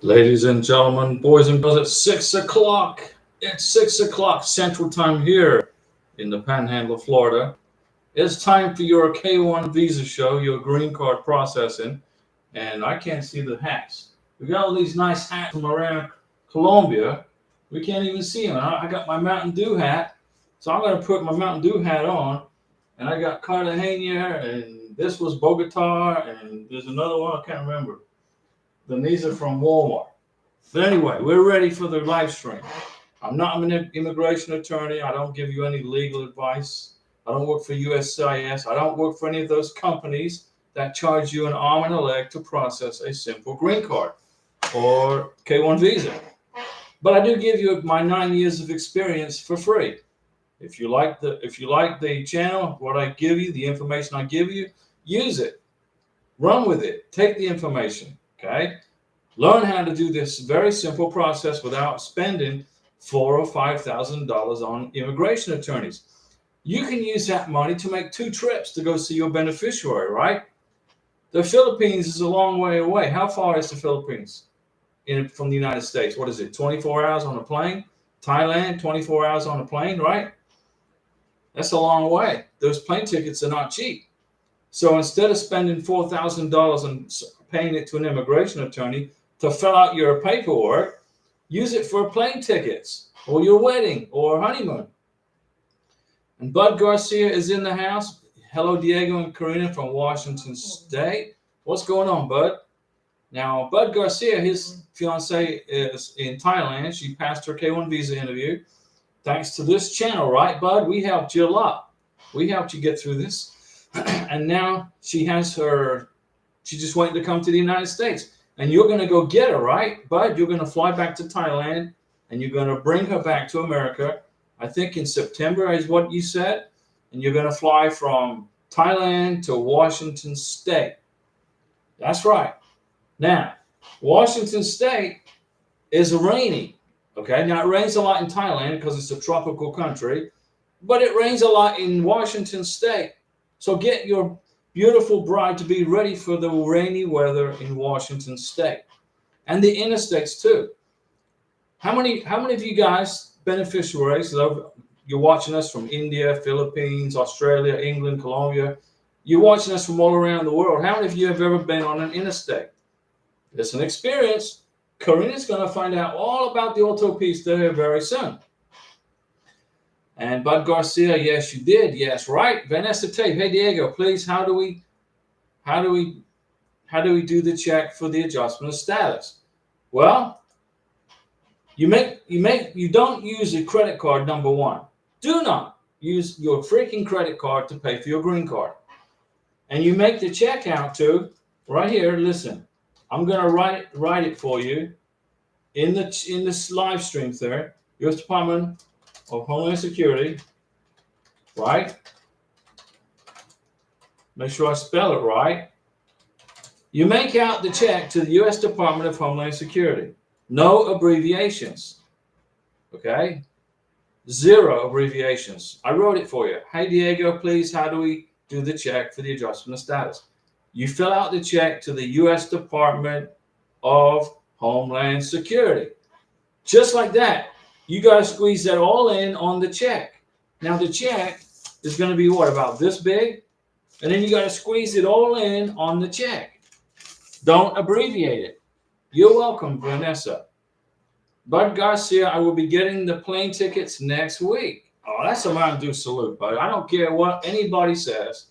Ladies and gentlemen, boys and girls, it's 6 o'clock. It's 6 o'clock Central Time here in the Panhandle, Florida. It's time for your K1 visa show, your green card processing. And I can't see the hats. We got all these nice hats from around Colombia. We can't even see them. I got my Mountain Dew hat, so I'm going to put my Mountain Dew hat on. And I got Cartagena, and this was Bogota, and there's another one, I can't remember. Then these are from Walmart. But anyway, we're ready for the live stream. I'm not an immigration attorney. I don't give you any legal advice. I don't work for USCIS. I don't work for any of those companies that charge you an arm and a leg to process a simple green card or K1 visa. But I do give you my 9 years of experience for free. If you like the channel, what I give you, the information I give you, use it. Run with it. Take the information. Okay? Learn how to do this very simple process without spending $4,000 or $5,000 on immigration attorneys. You can use that money to make 2 trips to go see your beneficiary, right? The Philippines is a long way away. How far is the Philippines from the United States? What is it, 24 hours on a plane? Thailand, 24 hours on a plane, right? That's a long way. Those plane tickets are not cheap. So instead of spending $4,000 and paying it to an immigration attorney to fill out your paperwork, use it for plane tickets or your wedding or honeymoon. And Bud Garcia is in the house. Hello, Diego and Karina from Washington State. What's going on, Bud? Now, Bud Garcia, his fiance is in Thailand. She passed her K1 visa interview. Thanks to this channel, right, Bud? We helped you a lot. We helped you get through this. And now she's just waiting to come to the United States. And you're going to go get her, right, Bud? You're going to fly back to Thailand, and you're going to bring her back to America. I think in September is what you said. And you're going to fly from Thailand to Washington State. That's right. Now, Washington State is rainy. Okay, now it rains a lot in Thailand because it's a tropical country, but it rains a lot in Washington State. So get your beautiful bride to be ready for the rainy weather in Washington State and the interstates too. How many of you guys, beneficiaries, you're watching us from India, Philippines, Australia, England, Colombia, you're watching us from all around the world. How many of you have ever been on an interstate? It's an experience. Karina's going to find out all about the autopista here very soon. And Bud Garcia, yes, you did. Yes, right. Vanessa Tape. Hey, Diego, please. How do we do the check for the adjustment of status? Well, you don't use a credit card. Number one, do not use your freaking credit card to pay for your green card. And you make the check out to right here. Listen, I'm gonna write it for you in this live stream there. U.S. Department of Homeland Security, right? Make sure I spell it right. You make out the check to the U.S. Department of Homeland Security. No abbreviations, okay? 0 abbreviations. I wrote it for you. Hey, Diego, please, how do we do the check for the adjustment of status? You fill out the check to the U.S. Department of Homeland Security. Just like that. You got to squeeze that all in on the check. Now, the check is going to be what, about this big? And then you got to squeeze it all in on the check. Don't abbreviate it. You're welcome, Vanessa. Bud Garcia, I will be getting the plane tickets next week. Oh, that's a Mountain Dew salute, Bud. I don't care what anybody says.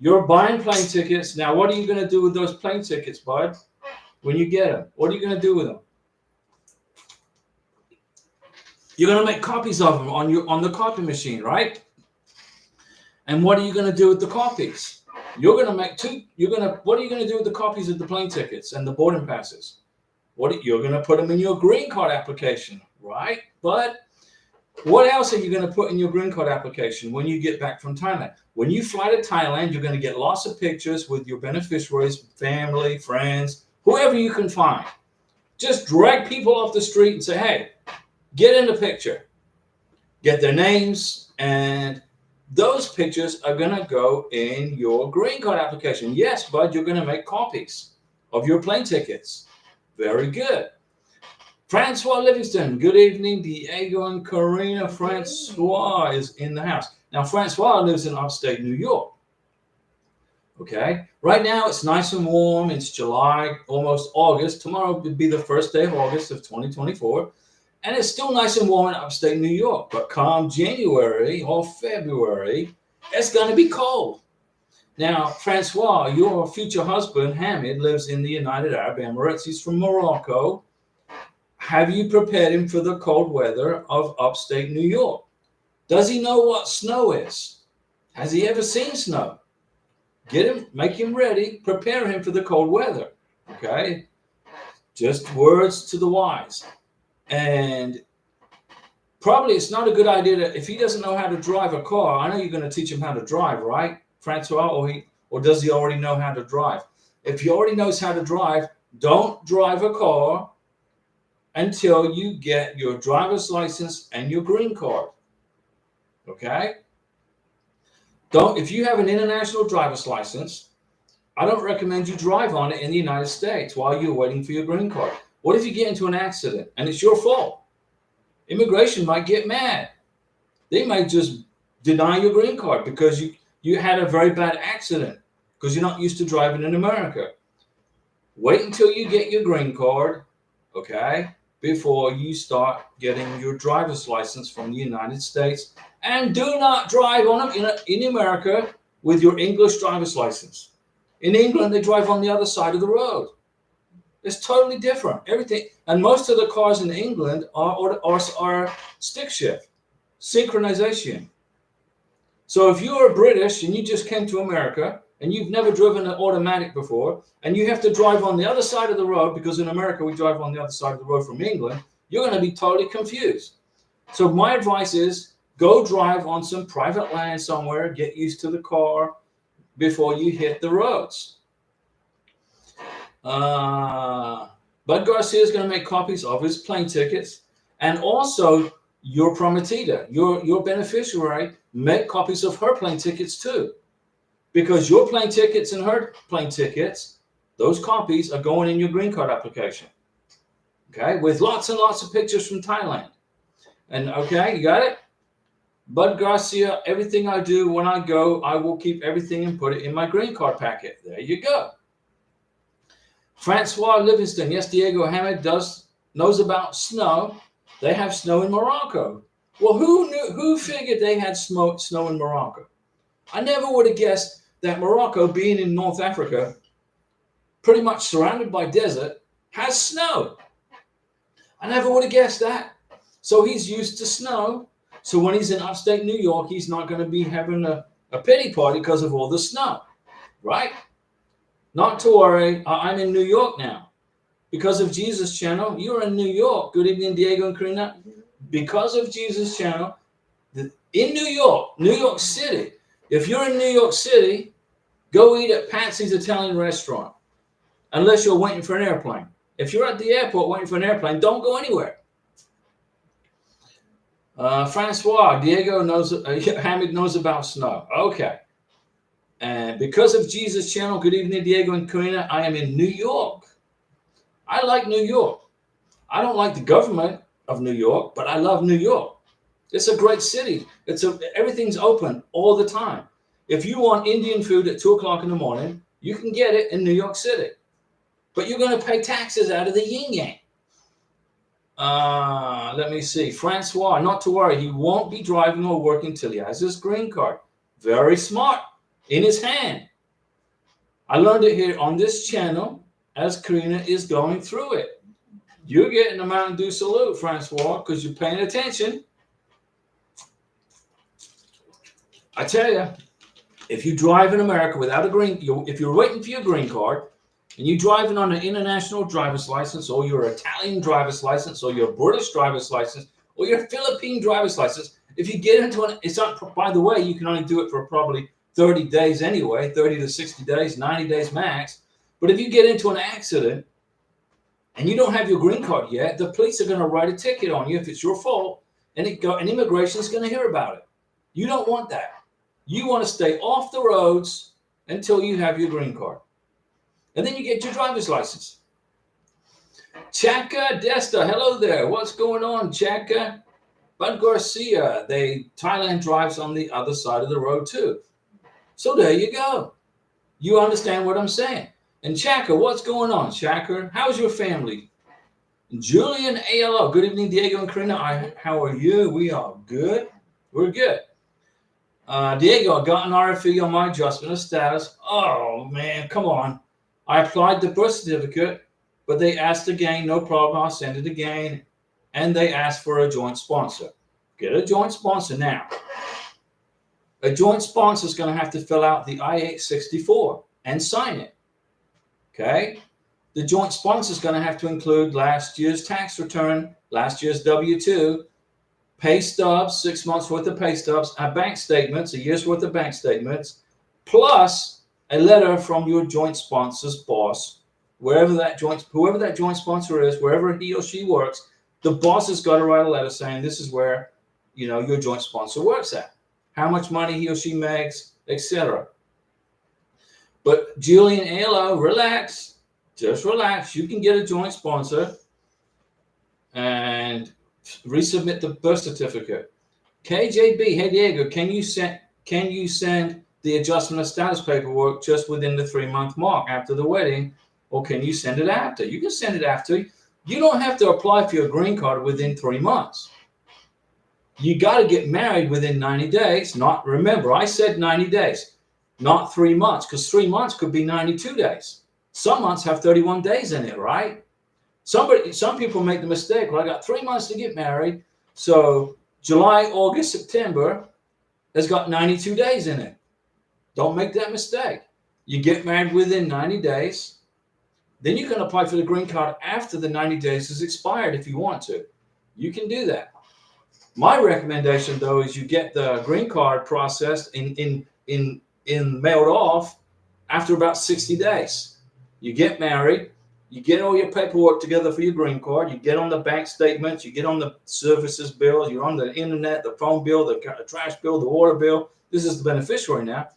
You're buying plane tickets. Now, what are you going to do with those plane tickets, Bud, when you get them? What are you going to do with them? You're going to make copies of them on the copy machine, right? And what are you going to do with the copies? You're going to make 2. What are you going to do with the copies of the plane tickets and the boarding passes? You're going to put them in your green card application, right? But what else are you going to put in your green card application when you get back from Thailand? When you fly to Thailand, you're going to get lots of pictures with your beneficiaries, family, friends, whoever you can find. Just drag people off the street and say, hey, get in the picture. Get their names, and those pictures are going to go in your green card application. Yes, Bud, you're going to make copies of your plane tickets Very good. Francois Livingston, good evening. Diego and Karina. Francois is in the house. Now, Francois lives in upstate New York. Okay, right now it's nice and warm. It's July, almost August. Tomorrow would be the first day of August of 2024. And it's still nice and warm in upstate New York. But come January or February, it's going to be cold. Now, Francois, your future husband, Hamid, lives in the United Arab Emirates. He's from Morocco. Have you prepared him for the cold weather of upstate New York? Does he know what snow is? Has he ever seen snow? Get him, make him ready, prepare him for the cold weather. Okay? Just words to the wise. And probably it's not a good idea that if he doesn't know how to drive a car, I know you're going to teach him how to drive, right, Francois? Or does he already know how to drive? If he already knows how to drive, don't drive a car until you get your driver's license and your green card. Okay? If you have an international driver's license, I don't recommend you drive on it in the United States while you're waiting for your green card. What if you get into an accident and it's your fault? Immigration might get mad. They might just deny your green card because you had a very bad accident because you're not used to driving in America. Wait until you get your green card, okay, before you start getting your driver's license from the United States. And do not drive on them in America with your English driver's license. In England, they drive on the other side of the road. It's totally different. Everything, and most of the cars in England are stick shift, synchronization. So if you are British and you just came to America and you've never driven an automatic before, and you have to drive on the other side of the road, because in America we drive on the other side of the road from England, you're going to be totally confused. So my advice is go drive on some private land somewhere, get used to the car before you hit the roads. Bud Garcia is going to make copies of his plane tickets, and also your prometida, your beneficiary, make copies of her plane tickets too. Because your plane tickets and her plane tickets, those copies are going in your green card application. Okay, with lots and lots of pictures from Thailand. And okay, you got it? Bud Garcia, everything I do when I go, I will keep everything and put it in my green card packet. There you go. Francois Livingston, yes, Diego Hamid knows about snow. They have snow in Morocco. Well, who figured they had snow in Morocco? I never would have guessed that Morocco, being in North Africa, pretty much surrounded by desert, has snow. I never would have guessed that. So he's used to snow. So when he's in upstate New York, he's not going to be having a pity party because of all the snow, right? Not to worry. I'm in New York now. Because of Jesus Channel, you're in New York. Good evening, Diego and Karina. Because of Jesus Channel, in New York City, if you're in New York City, go eat at Patsy's Italian restaurant, unless you're waiting for an airplane. If you're at the airport waiting for an airplane, don't go anywhere. Francois, Diego knows, Hamid knows about snow. Okay. And because of Jesus Channel, good evening, Diego and Karina, I am in New York. I like New York. I don't like the government of New York, but I love New York. It's a great city. Everything's open all the time. If you want Indian food at 2 o'clock in the morning, you can get it in New York City. But you're going to pay taxes out of the yin-yang. Let me see. Francois, not to worry. He won't be driving or working till he has his green card. Very smart. In his hand. I learned it here on this channel as Karina is going through it. You're getting a Mountain Dew salute, Francois, because you're paying attention. I tell you, if you drive in America without if you're waiting for your green card and you're driving on an international driver's license, or your Italian driver's license, or your British driver's license, or your Philippine driver's license, if you get into it's not, by the way, you can only do it for probably 30 days anyway, 30 to 60 days, 90 days max. But if you get into an accident and you don't have your green card yet, the police are going to write a ticket on you if it's your fault, and immigration is going to hear about it. You don't want that. You want to stay off the roads until you have your green card. And then you get your driver's license. Chaka Desta, hello there. What's going on, Chaka? Bud Garcia, Thailand drives on the other side of the road too. So there you go. You understand what I'm saying. And Chaka, what's going on, Chaka? How's your family? Julian ALO, good evening, Diego and Karina. How are you? We are good. We're good. Diego, I got an RFE on my adjustment of status. Oh, man, come on. I applied the birth certificate, but they asked again. No problem. I'll send it again. And they asked for a joint sponsor. Get a joint sponsor now. A joint sponsor is going to have to fill out the I-864 and sign it. Okay? The joint sponsor is going to have to include last year's tax return, last year's W-2, pay stubs, 6 months worth of pay stubs, bank statements, a year's worth of bank statements, plus a letter from your joint sponsor's boss, whoever that joint sponsor is, wherever he or she works. The boss has got to write a letter saying this is where, your joint sponsor works at, how much money he or she makes, etc. But Julian ALO, relax, just relax. You can get a joint sponsor and resubmit the birth certificate. KJB, hey Diego, can you send the adjustment of status paperwork just within the 3-month mark after the wedding, or can you send it after? You can send it after. You don't have to apply for your green card within 3 months. You got to get married within 90 days. Remember, I said 90 days, not 3 months, because 3 months could be 92 days. Some months have 31 days in it, right? Some people make the mistake. Well, I got 3 months to get married, so July, August, September has got 92 days in it. Don't make that mistake. You get married within 90 days, then you can apply for the green card after the 90 days is expired if you want to. You can do that. My recommendation, though, is you get the green card processed in mailed off after about 60 days. You get married. You get all your paperwork together for your green card. You get on the bank statements. You get on the services bill. You're on the internet, the phone bill, the trash bill, the water bill. This is the beneficiary now.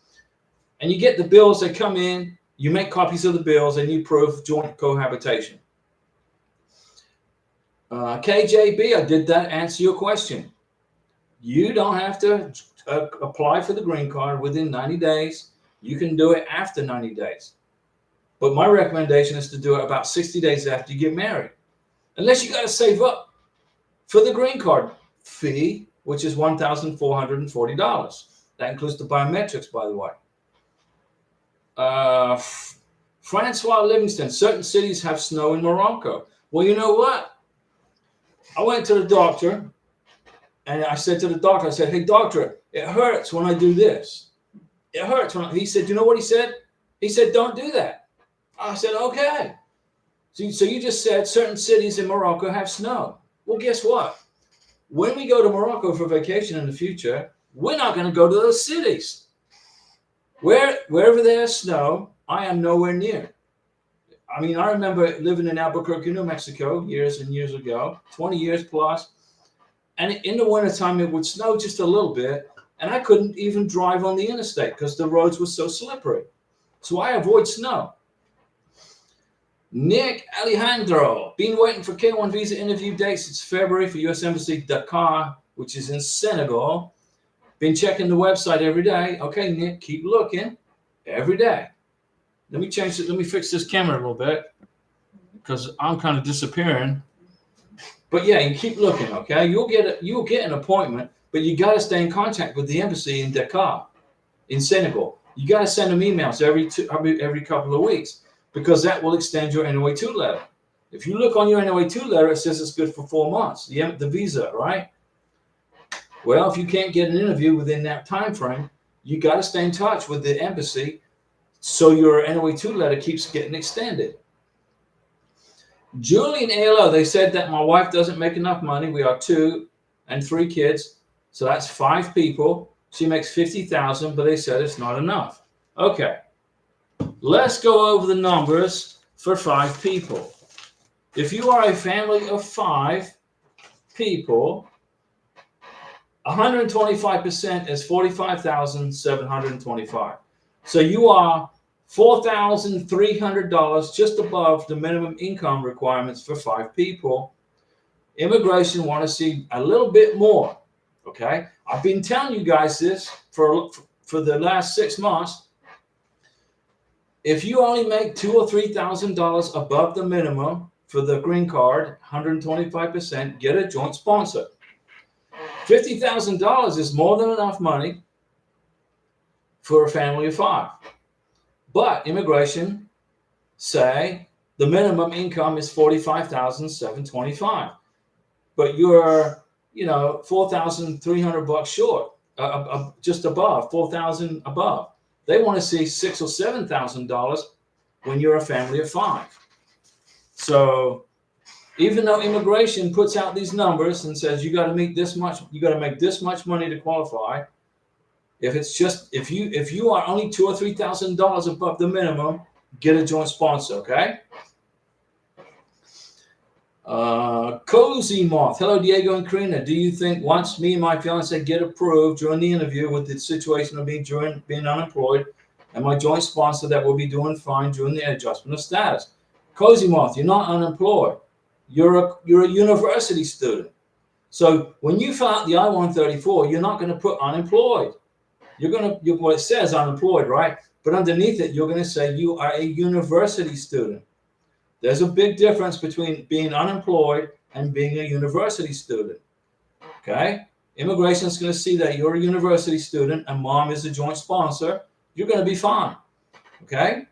And you get the bills that come in. You make copies of the bills and you prove joint cohabitation. KJB, I did that answer your question. You don't have to apply for the green card within 90 days. You can do it after 90 days. But my recommendation is to do it about 60 days after you get married. Unless you got to save up for the green card fee, which is $1,440. That includes the biometrics, by the way. Francois Livingston, certain cities have snow in Morocco. Well, you know what? I went to the doctor and I said to the doctor, I said, hey, doctor, it hurts when I do this. It hurts when he said, you know what he said? He said, don't do that. I said, okay. So you just said certain cities in Morocco have snow. Well, guess what? When we go to Morocco for vacation in the future, we're not going to go to those cities. Wherever there's snow, I am nowhere near. I mean, I remember living in Albuquerque, New Mexico, years and years ago, 20 years plus. And in the wintertime, it would snow just a little bit. And I couldn't even drive on the interstate because the roads were so slippery. So I avoid snow. Nick Alejandro, been waiting for K1 visa interview dates. It's February for U.S. Embassy Dakar, which is in Senegal. Been checking the website every day. Okay, Nick, keep looking every day. Let me change it. Let me fix this camera a little bit because I'm kind of disappearing. But yeah, you keep looking, okay? You'll get an appointment, but you got to stay in contact with the embassy in Dakar, in Senegal. You got to send them emails every couple of weeks, because that will extend your NOA2 letter. If you look on your NOA2 letter, it says it's good for 4 months, the visa, right? Well, if you can't get an interview within that time frame, you got to stay in touch with the embassy so your NOA2 letter keeps getting extended. Julian ALO, they said that my wife doesn't make enough money. We are 2 and 3 kids, so that's 5 people. She makes $50,000, but they said it's not enough. Okay. Let's go over the numbers for 5 people. If you are a family of 5 people, 125% is $45,725. So you are $4,300, just above the minimum income requirements for 5 people. Immigration want to see a little bit more. Okay, I've been telling you guys this for the last 6 months. If you only make $2,000 or $3,000 above the minimum for the green card, 125%, get a joint sponsor. $50,000 is more than enough money for a family of 5. But immigration say the minimum income is $45,725, but you're, $4,300 short, just above 4,000 above. They want to see $6,000 or $7,000 when you're a family of 5. So even though immigration puts out these numbers and says you got to meet this much, you got to make this much money to qualify. If you are only $2,000 or $3,000 above the minimum, get a joint sponsor. Okay. Cozy Moth. Hello, Diego and Karina. Do you think once me and my fiance get approved during the interview with the situation of being unemployed and my joint sponsor that will be doing fine during the adjustment of status? Cozy Moth, you're not unemployed. You're a university student. So when you fill out the I-134, you're not going to put unemployed. Well, it says unemployed, right? But underneath it, you're going to say you are a university student. There's a big difference between being unemployed and being a university student. Okay? Immigration is going to see that you're a university student and mom is a joint sponsor. You're going to be fine. Okay?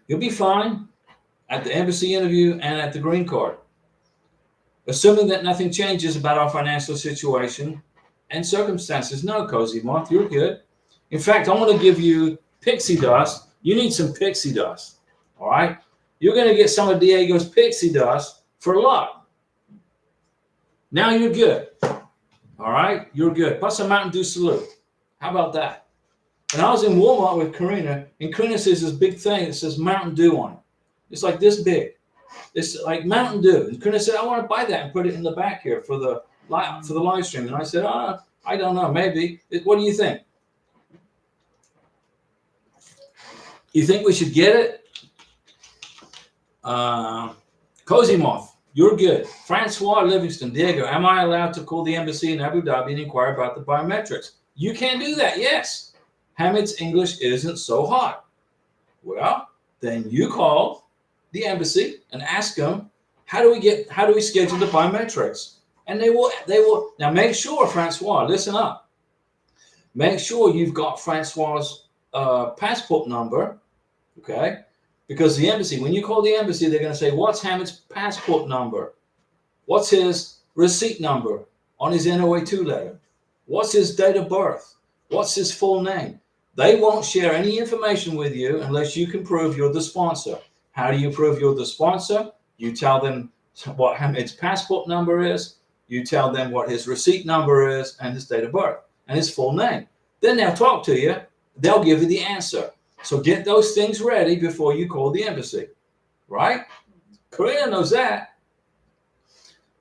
You'll be fine at the embassy interview and at the green card. Assuming that nothing changes about our financial situation and circumstances. No, Cozy Moth, you're good. In fact, I want to give you pixie dust. You need some pixie dust. All right? You're going to get some of Diego's pixie dust for luck. Now you're good. All right? You're good. Plus a Mountain Dew salute. How about that? And I was in Walmart with Karina, and Karina says this big thing that says Mountain Dew on it. It's like this big. It's like Mountain Dew. And Karina said, I want to buy that and put it in the back here for the live stream. And I said, I don't know, maybe. What do you think? You think we should get it? Cozy Moth, you're good. Francois Livingston, Diego, am I allowed to call the embassy in Abu Dhabi and inquire about the biometrics? You can do that, yes. Hamid's English isn't so hot. Well, then you call the embassy and ask them, how do we schedule the biometrics? And they will. Now make sure, Francois, listen up. Make sure you've got Francois's passport number, okay? Because the embassy, when you call the embassy, they're going to say, what's Hamid's passport number? What's his receipt number on his NOA2 letter? What's his date of birth? What's his full name? They won't share any information with you unless you can prove you're the sponsor. How do you prove you're the sponsor? You tell them what Hamid's passport number is. You tell them what his receipt number is and his date of birth and his full name. Then they'll talk to you. They'll give you the answer. So get those things ready before you call the embassy, right? Karina knows that.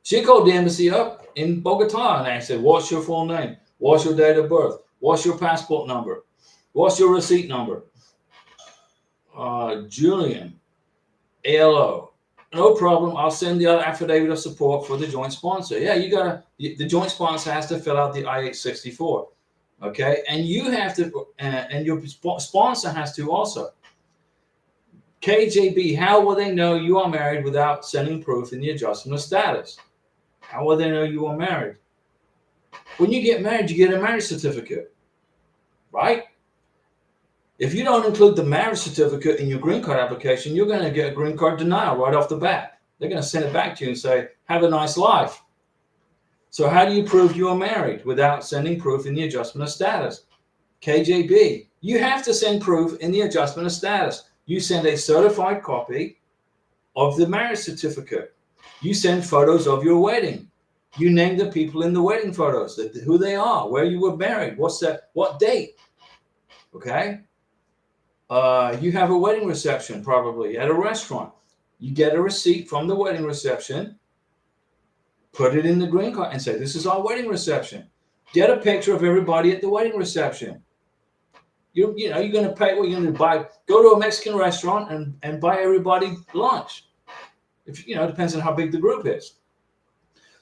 She called the embassy up in Bogota and they said, what's your full name? What's your date of birth? What's your passport number? What's your receipt number? Julian, ALO. No problem. I'll send the other affidavit of support for the joint sponsor. Yeah, the joint sponsor has to fill out the I-864. Okay, and you have to, and your sponsor has to also. KJB, how will they know you are married without sending proof in the adjustment of status? How will they know you are married? When you get married, you get a marriage certificate, right? If you don't include the marriage certificate in your green card application, you're going to get a green card denial right off the bat. They're going to send it back to you and say, have a nice life. So how do you prove you are married without sending proof in the adjustment of status? KJB, you have to send proof in the adjustment of status. You send a certified copy of the marriage certificate. You send photos of your wedding. You name the people in the wedding photos, who they are, where you were married, what date. Okay? You have a wedding reception probably at a restaurant. You get a receipt from the wedding reception. Put it in the green card and say, this is our wedding reception. Get a picture of everybody at the wedding reception. You're going to pay. What you're going to buy? Go to a Mexican restaurant and buy everybody lunch. If depends on how big the group is.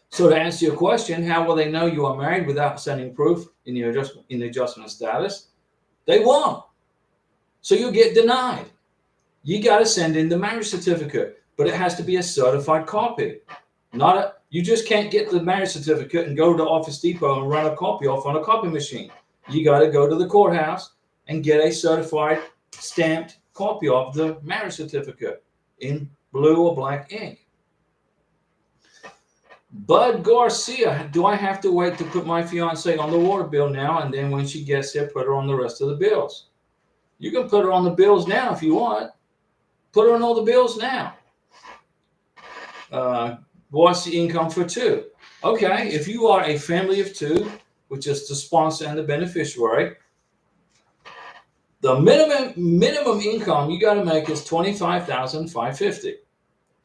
So to answer your question, how will they know you are married without sending proof in the adjustment of status? They won't. So you get denied. You got to send in the marriage certificate, but it has to be a certified copy. You just can't get the marriage certificate and go to Office Depot and run a copy off on a copy machine. You got to go to the courthouse and get a certified stamped copy of the marriage certificate in blue or black ink. Bud Garcia, do I have to wait to put my fiance on the water bill now, and then when she gets there, put her on the rest of the bills? You can put her on the bills now if you want. Put her on all the bills now. What's the income for two? Okay, if you are a family of two, which is the sponsor and the beneficiary, the minimum income you got to make is $25,550.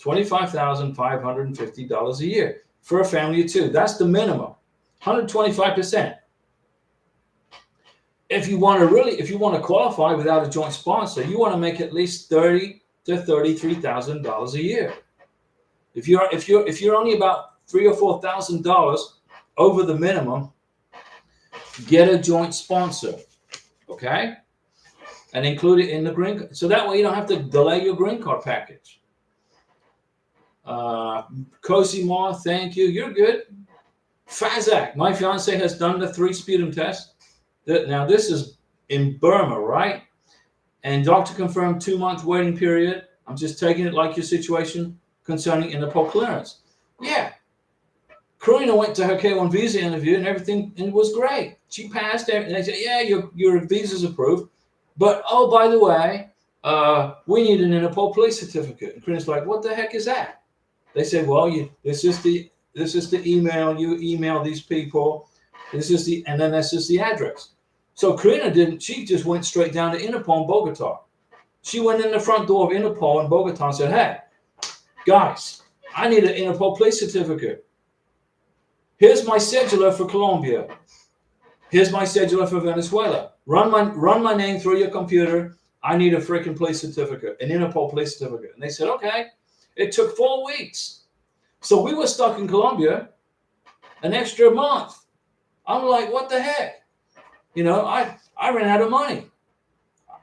$25,550 a year for a family of two. That's the minimum. 125%. If you want to qualify without a joint sponsor, you want to make at least $30,000 to $33,000 a year. If you're only about $3,000 or $4,000 over the minimum, get a joint sponsor, okay, and include it in the green card. So that way you don't have to delay your green card package. Cosimo, thank you. You're good. Fazak, my fiance has done the 3 sputum test. Now this is in Burma, right? And doctor confirmed 2-month waiting period. I'm just taking it like your situation concerning Interpol clearance. Yeah. Karina went to her K1 visa interview and everything, and it was great. She passed it, and they said, yeah, your visa's approved. But, oh, by the way, we need an Interpol police certificate. And Karina's like, what the heck is that? They said, well, this is the email. You email these people. And then that's just the address. So Karina didn't. She just went straight down to Interpol in Bogota. She went in the front door of Interpol in Bogota and said, hey, guys, I need an Interpol police certificate. Here's my cedula for Colombia. Here's my cedula for Venezuela. Run my name through your computer. I need a freaking police certificate, an Interpol police certificate. And they said, okay. It took 4 weeks. So we were stuck in Colombia an extra month. I'm like, what the heck? I ran out of money.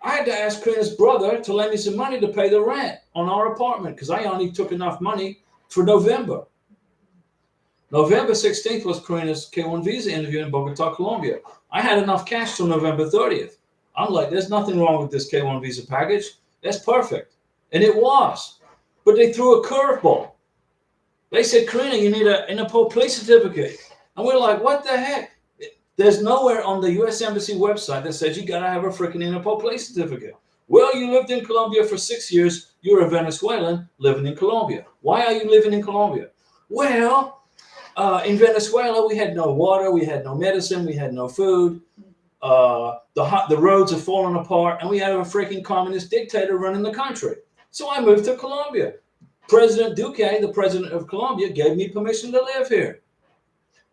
I had to ask Karina's brother to lend me some money to pay the rent on our apartment because I only took enough money for November. November 16th was Karina's K1 visa interview in Bogota, Colombia. I had enough cash till November 30th. I'm like, there's nothing wrong with this K1 visa package. That's perfect. And it was. But they threw a curveball. They said, Karina, you need an Interpol police certificate. And we're like, what the heck? There's nowhere on the U.S. Embassy website that says you got to have a freaking Interpol police certificate. Well, you lived in Colombia for 6 years. You're a Venezuelan living in Colombia. Why are you living in Colombia? Well, in Venezuela, we had no water. We had no medicine. We had no food. The roads are falling apart. And we have a freaking communist dictator running the country. So I moved to Colombia. President Duque, the president of Colombia, gave me permission to live here.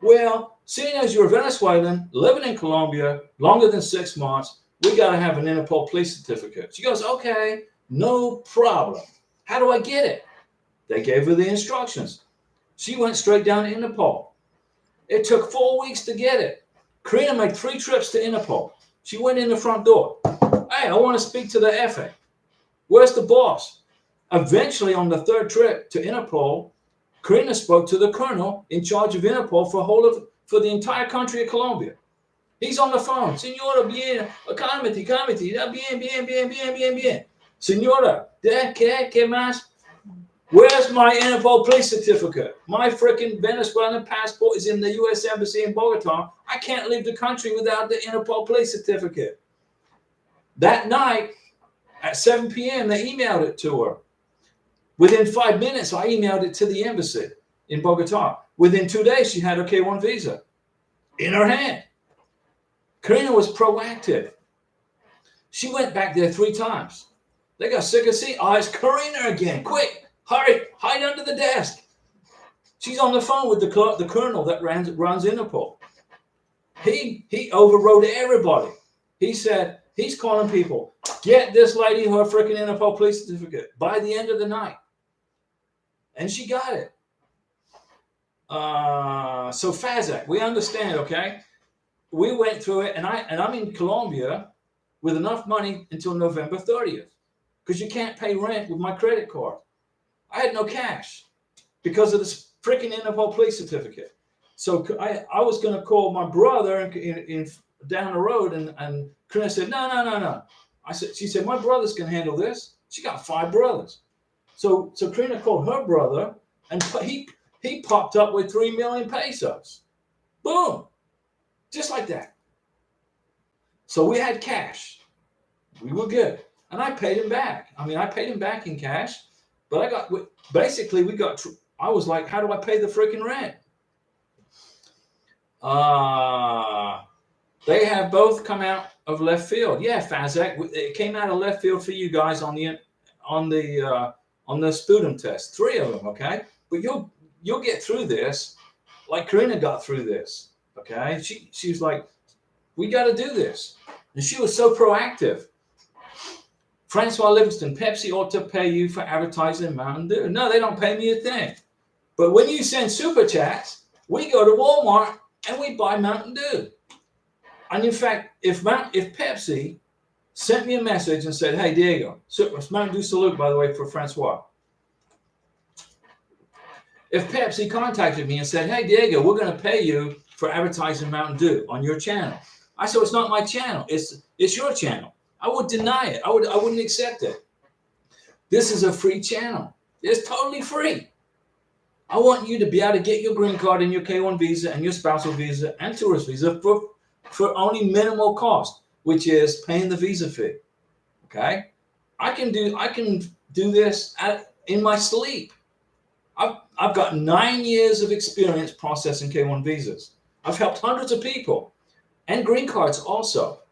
Well, seeing as you're a Venezuelan, living in Colombia longer than 6 months, we got to have an Interpol police certificate. She goes, okay, no problem. How do I get it? They gave her the instructions. She went straight down to Interpol. It took 4 weeks to get it. Karina made 3 trips to Interpol. She went in the front door. Hey, I want to speak to the FA. Where's the boss? Eventually, on the 3rd trip to Interpol, Karina spoke to the colonel in charge of Interpol for the entire country of Colombia. He's on the phone. Señora, bien, cálmate, bien. Señora, ¿qué más? Where's my Interpol police certificate? My freaking Venezuelan passport is in the U.S. Embassy in Bogota. I can't leave the country without the Interpol police certificate. That night, at 7 p.m., they emailed it to her. Within 5 minutes, I emailed it to the embassy in Bogota. Within 2 days, she had her K1 visa in her hand. Karina was proactive. She went back there 3 times. They got sick of seeing, oh, it's Karina again. Quick, hurry, hide under the desk. She's on the phone with the colonel that runs Interpol. He overrode everybody. He said, He's calling people, get this lady her freaking Interpol police certificate by the end of the night. And she got it. So Fazak, we understand, okay? We went through it, and I'm in Colombia with enough money until November 30th, because you can't pay rent with my credit card. I had no cash because of this freaking Interpol police certificate. So I was going to call my brother in down the road, and Karina said, no. She said, my brothers can handle this. She got 5 brothers. So Karina called her brother, and he popped up with 3 million pesos. Boom. Just like that. So we had cash. We were good. And I paid him back. I mean, I paid him back in cash, but I was like, how do I pay the freaking rent? They have both come out of left field. Yeah, Fazak, it came out of left field for you guys on the sputum test. 3 of them, okay? But you'll get through this, like Karina got through this, okay? She was like, we got to do this, and she was so proactive. Francois Livingston, Pepsi ought to pay you for advertising Mountain Dew. No, they don't pay me a thing. But when you send super chats, we go to Walmart and we buy Mountain Dew. And in fact, if Pepsi sent me a message and said, hey, Diego, it's Mountain Dew salute, by the way, for Francois. If Pepsi contacted me and said, hey, Diego, we're going to pay you for advertising Mountain Dew on your channel. I said, it's not my channel. It's your channel. I would deny it. I wouldn't accept it. This is a free channel. It's totally free. I want you to be able to get your green card and your K1 visa and your spousal visa and tourist visa for only minimal cost, which is paying the visa fee. Okay? I can do this in my sleep. I've got 9 years of experience processing K1 visas. I've helped hundreds of people and green cards also.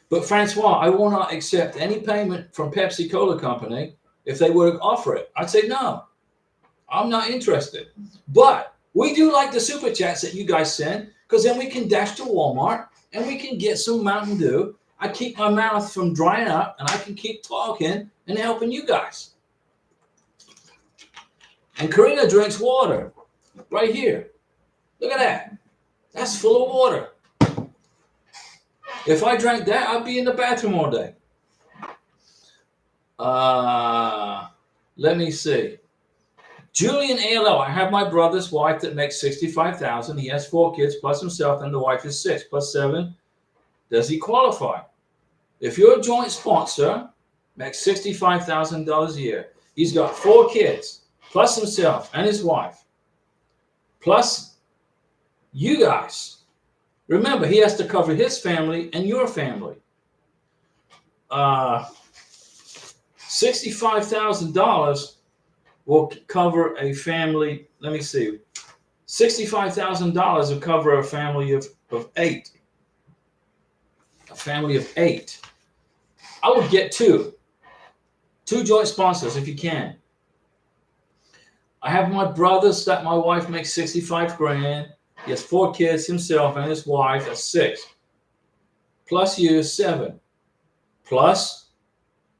But Francois, I will not accept any payment from Pepsi Cola Company if they would offer it. I'd say, no, I'm not interested. But we do like the super chats that you guys send, because then we can dash to Walmart and we can get some Mountain Dew. I keep my mouth from drying up, and I can keep talking and helping you guys. And Karina drinks water right here. Look at that. That's full of water. If I drank that, I'd be in the bathroom all day. Let me see. Julian ALO, I have my brother's wife that makes $65,000. He has 4 kids plus himself, and the wife is 6 plus 7. Does he qualify? If you're a joint sponsor, makes $65,000 a year. He's got 4 kids plus himself and his wife, plus you guys. Remember, he has to cover his family and your family. $65,000 will cover a family. Let me see. $65,000 will cover a family of 8. A family of 8. I would get 2 joint sponsors if you can. I have my brothers that my wife makes 65 grand. He has 4 kids himself and his wife. That's 6. Plus you is 7. Plus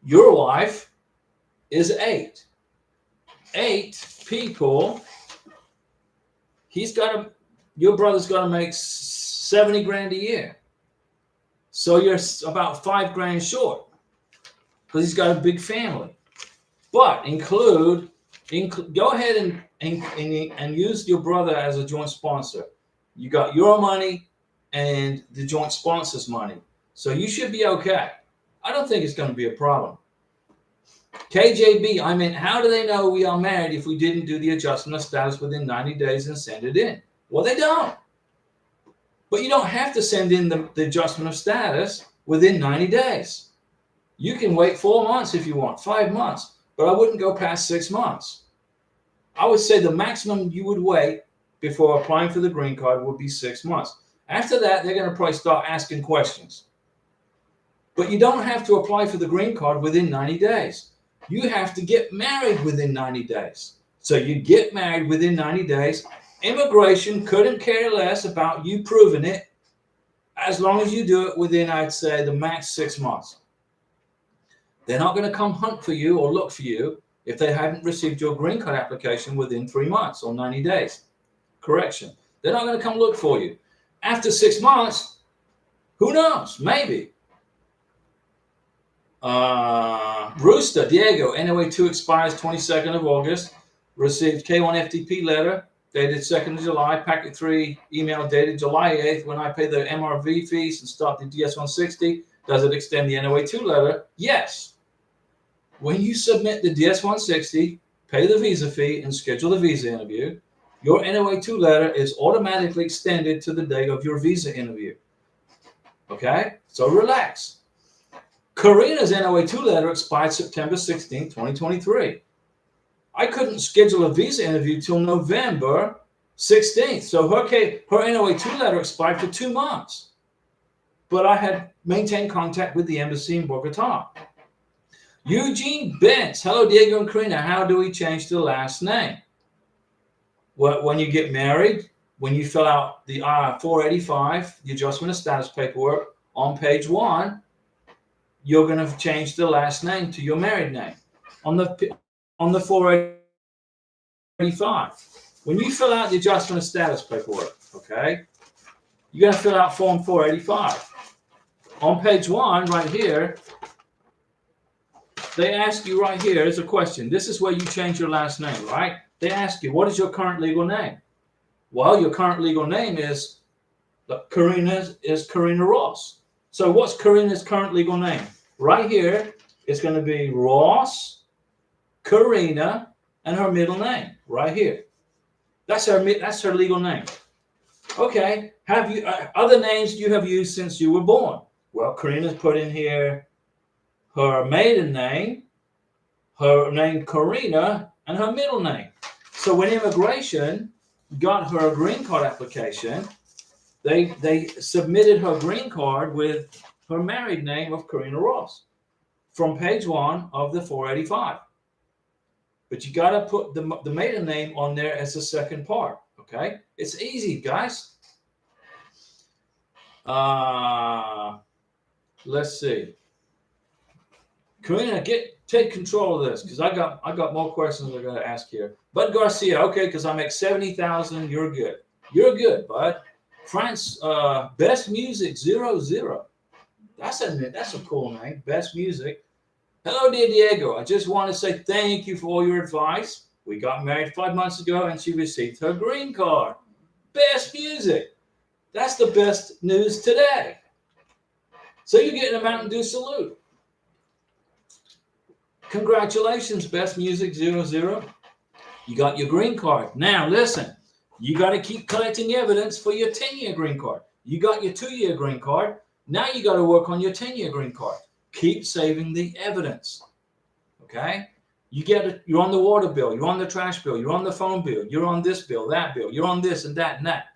your wife is 8. 8 people. Your brother's got to make 70 grand a year. So you're about 5 grand short, because he's got a big family. But go ahead and use your brother as a joint sponsor. You got your money and the joint sponsor's money. So you should be okay. I don't think it's going to be a problem. KJB, I meant, how do they know we are married if we didn't do the adjustment of status within 90 days and send it in? Well, they don't. But you don't have to send in the adjustment of status within 90 days. You can wait 4 months if you want, 5 months, but I wouldn't go past 6 months. I would say the maximum you would wait before applying for the green card would be 6 months. After that, they're going to probably start asking questions. But you don't have to apply for the green card within 90 days. You have to get married within 90 days. So you get married within 90 days. Immigration couldn't care less about you proving it. as long as you do it within, I'd say, the max 6 months. They're not going to come hunt for you or look for you if they haven't received your green card application within 3 months or 90 days. Correction. They're not going to come look for you. After 6 months, who knows? Maybe. Rooster Diego, NOA2 expires 22nd of August. Received K1 FTP letter dated 2nd of July. Packet 3 email dated July 8th. When I pay the MRV fees and start the DS160, does it extend the NOA2 letter? Yes. When you submit the DS160, pay the visa fee, and schedule the visa interview, your NOA2 letter is automatically extended to the date of your visa interview. Okay? So relax. Karina's NOA2 letter expired September 16, 2023. I couldn't schedule a visa interview till November 16th. So her NOA2 letter expired for 2 months. But I had maintained contact with the embassy in Bogota. Eugene Bentz. Hello, Diego and Karina. How do we change the last name? Well, when you get married, when you fill out the 485, the adjustment of status paperwork, on page 1, you're going to change the last name to your married name. On the 485, when you fill out the adjustment of status paperwork, okay, you're going to fill out form 485. On page 1, right here, they ask you right here, is a question. This is where you change your last name, right? They ask you, what is your current legal name? Well, your current legal name is Karina Ross. So what's Karina's current legal name? Right here, it's going to be Ross, Karina, and her middle name, right here. That's her legal name. Okay, have you other names you have used since you were born? Well, Karina's put in here her maiden name, her name Karina, and her middle name. So when immigration got her green card application, they submitted her green card with her married name of Karina Ross from page 1 of the 485. But you got to put the maiden name on there as the second part, okay? It's easy, guys. Let's see. Karina, take control of this because I got more questions I got to ask here. Bud Garcia, okay, because I make 70,000. You're good. You're good, Bud. France, Best Music 00. That's a cool name. Best Music. Hello, dear Diego. I just want to say thank you for all your advice. We got married 5 months ago, and she received her green card. Best Music. That's the best news today. So you're getting a Mountain Dew salute. Congratulations, Best Music 00. You got your green card. Now, listen. You got to keep collecting evidence for your 10-year green card. You got your 2-year green card. Now you got to work on your 10-year green card. Keep saving the evidence. Okay? You're on the water bill. You're on the trash bill. You're on the phone bill. You're on this bill, that bill. You're on this and that and that.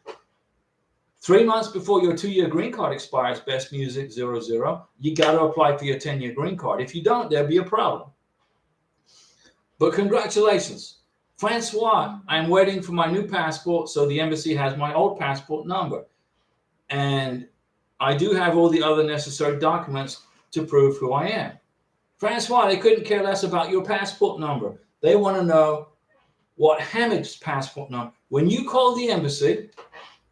3 months before your 2-year green card expires, Best Music 00, you got to apply for your 10-year green card. If you don't, there'll be a problem. But congratulations. Francois, I'm waiting for my new passport, so the embassy has my old passport number. And I do have all the other necessary documents to prove who I am. Francois, they couldn't care less about your passport number. They want to know what Hamid's passport number. When you call the embassy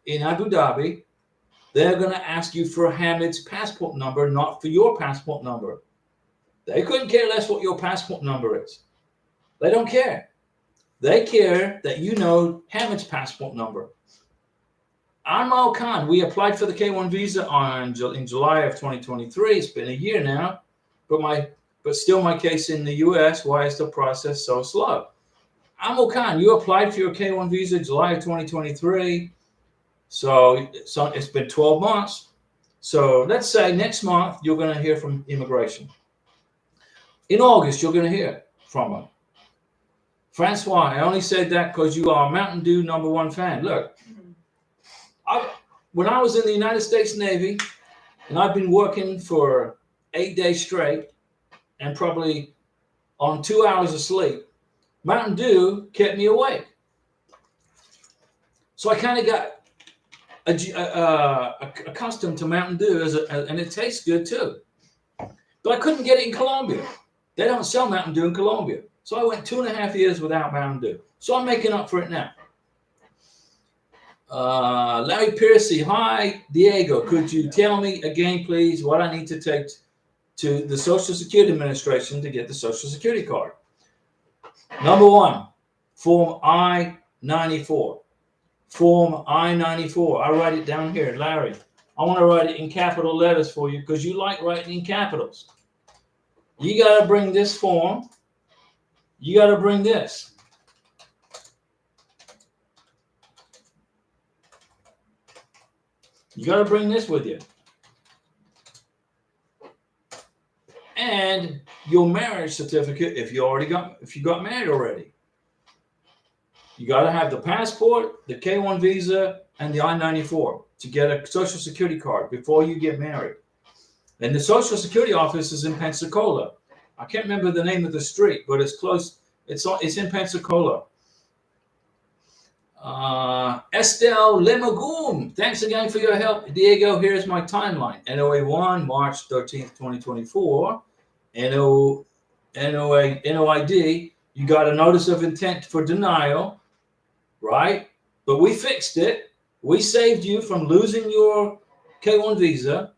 in Abu Dhabi, they're going to ask you for Hamid's passport number, not for your passport number. They couldn't care less what your passport number is. They don't care. They care that you know Hamid's passport number. Amal Khan, we applied for the K1 visa in July of 2023. It's been a year now, but still my case in the U.S. Why is the process so slow? Amal Khan, you applied for your K1 visa July of 2023. So it's been 12 months. So let's say next month you're going to hear from immigration. In August, you're going to hear from them. Francois, I only said that because you are a Mountain Dew #1 fan. Look, when I was in the United States Navy, and I've been working for 8 days straight and probably on 2 hours of sleep, Mountain Dew kept me awake. So I kind of got accustomed to Mountain Dew and it tastes good too. But I couldn't get it in Colombia. They don't sell Mountain Dew in Colombia. So I went 2.5 years without Mountain Dew. So I'm making up for it now. Larry Piercy, hi, Diego. Could you tell me again, please, what I need to take to the Social Security Administration to get the Social Security card? Number one, Form I-94. Form I-94. I write it down here, Larry. I want to write it in capital letters for you because you like writing in capitals. You got to bring this form. You got to bring this. You got to bring this with you. And your marriage certificate if you got married already. You got to have the passport, the K-1 visa, and the I-94 to get a Social Security card before you get married. And the Social Security office is in Pensacola. I can't remember the name of the street, but it's close. It's in Pensacola. Estelle Lemagum, thanks again for your help. Diego, here's my timeline. NOA1, March 13th, 2024. NOID, you got a notice of intent for denial, right? But we fixed it. We saved you from losing your K-1 visa.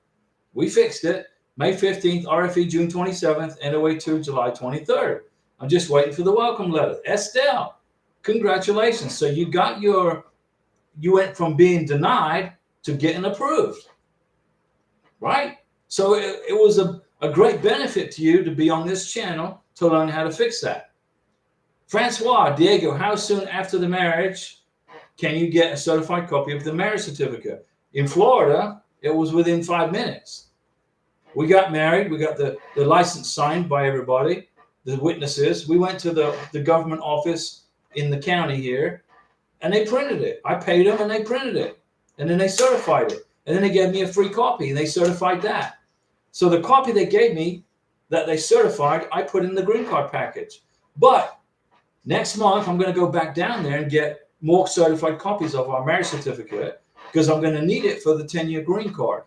We fixed it. May 15th, RFE June 27th, NOA2 July 23rd. I'm just waiting for the welcome letter. Estelle, congratulations. So you went from being denied to getting approved, right? So it was a great benefit to you to be on this channel to learn how to fix that. Francois, Diego, how soon after the marriage can you get a certified copy of the marriage certificate? In Florida, it was within 5 minutes. We got married. We got the license signed by everybody, the witnesses. We went to the government office in the county here, and they printed it. I paid them, and they printed it. And then they certified it. And then they gave me a free copy, and they certified that. So the copy they gave me that they certified, I put in the green card package. But next month, I'm going to go back down there and get more certified copies of our marriage certificate because I'm going to need it for the 10-year green card.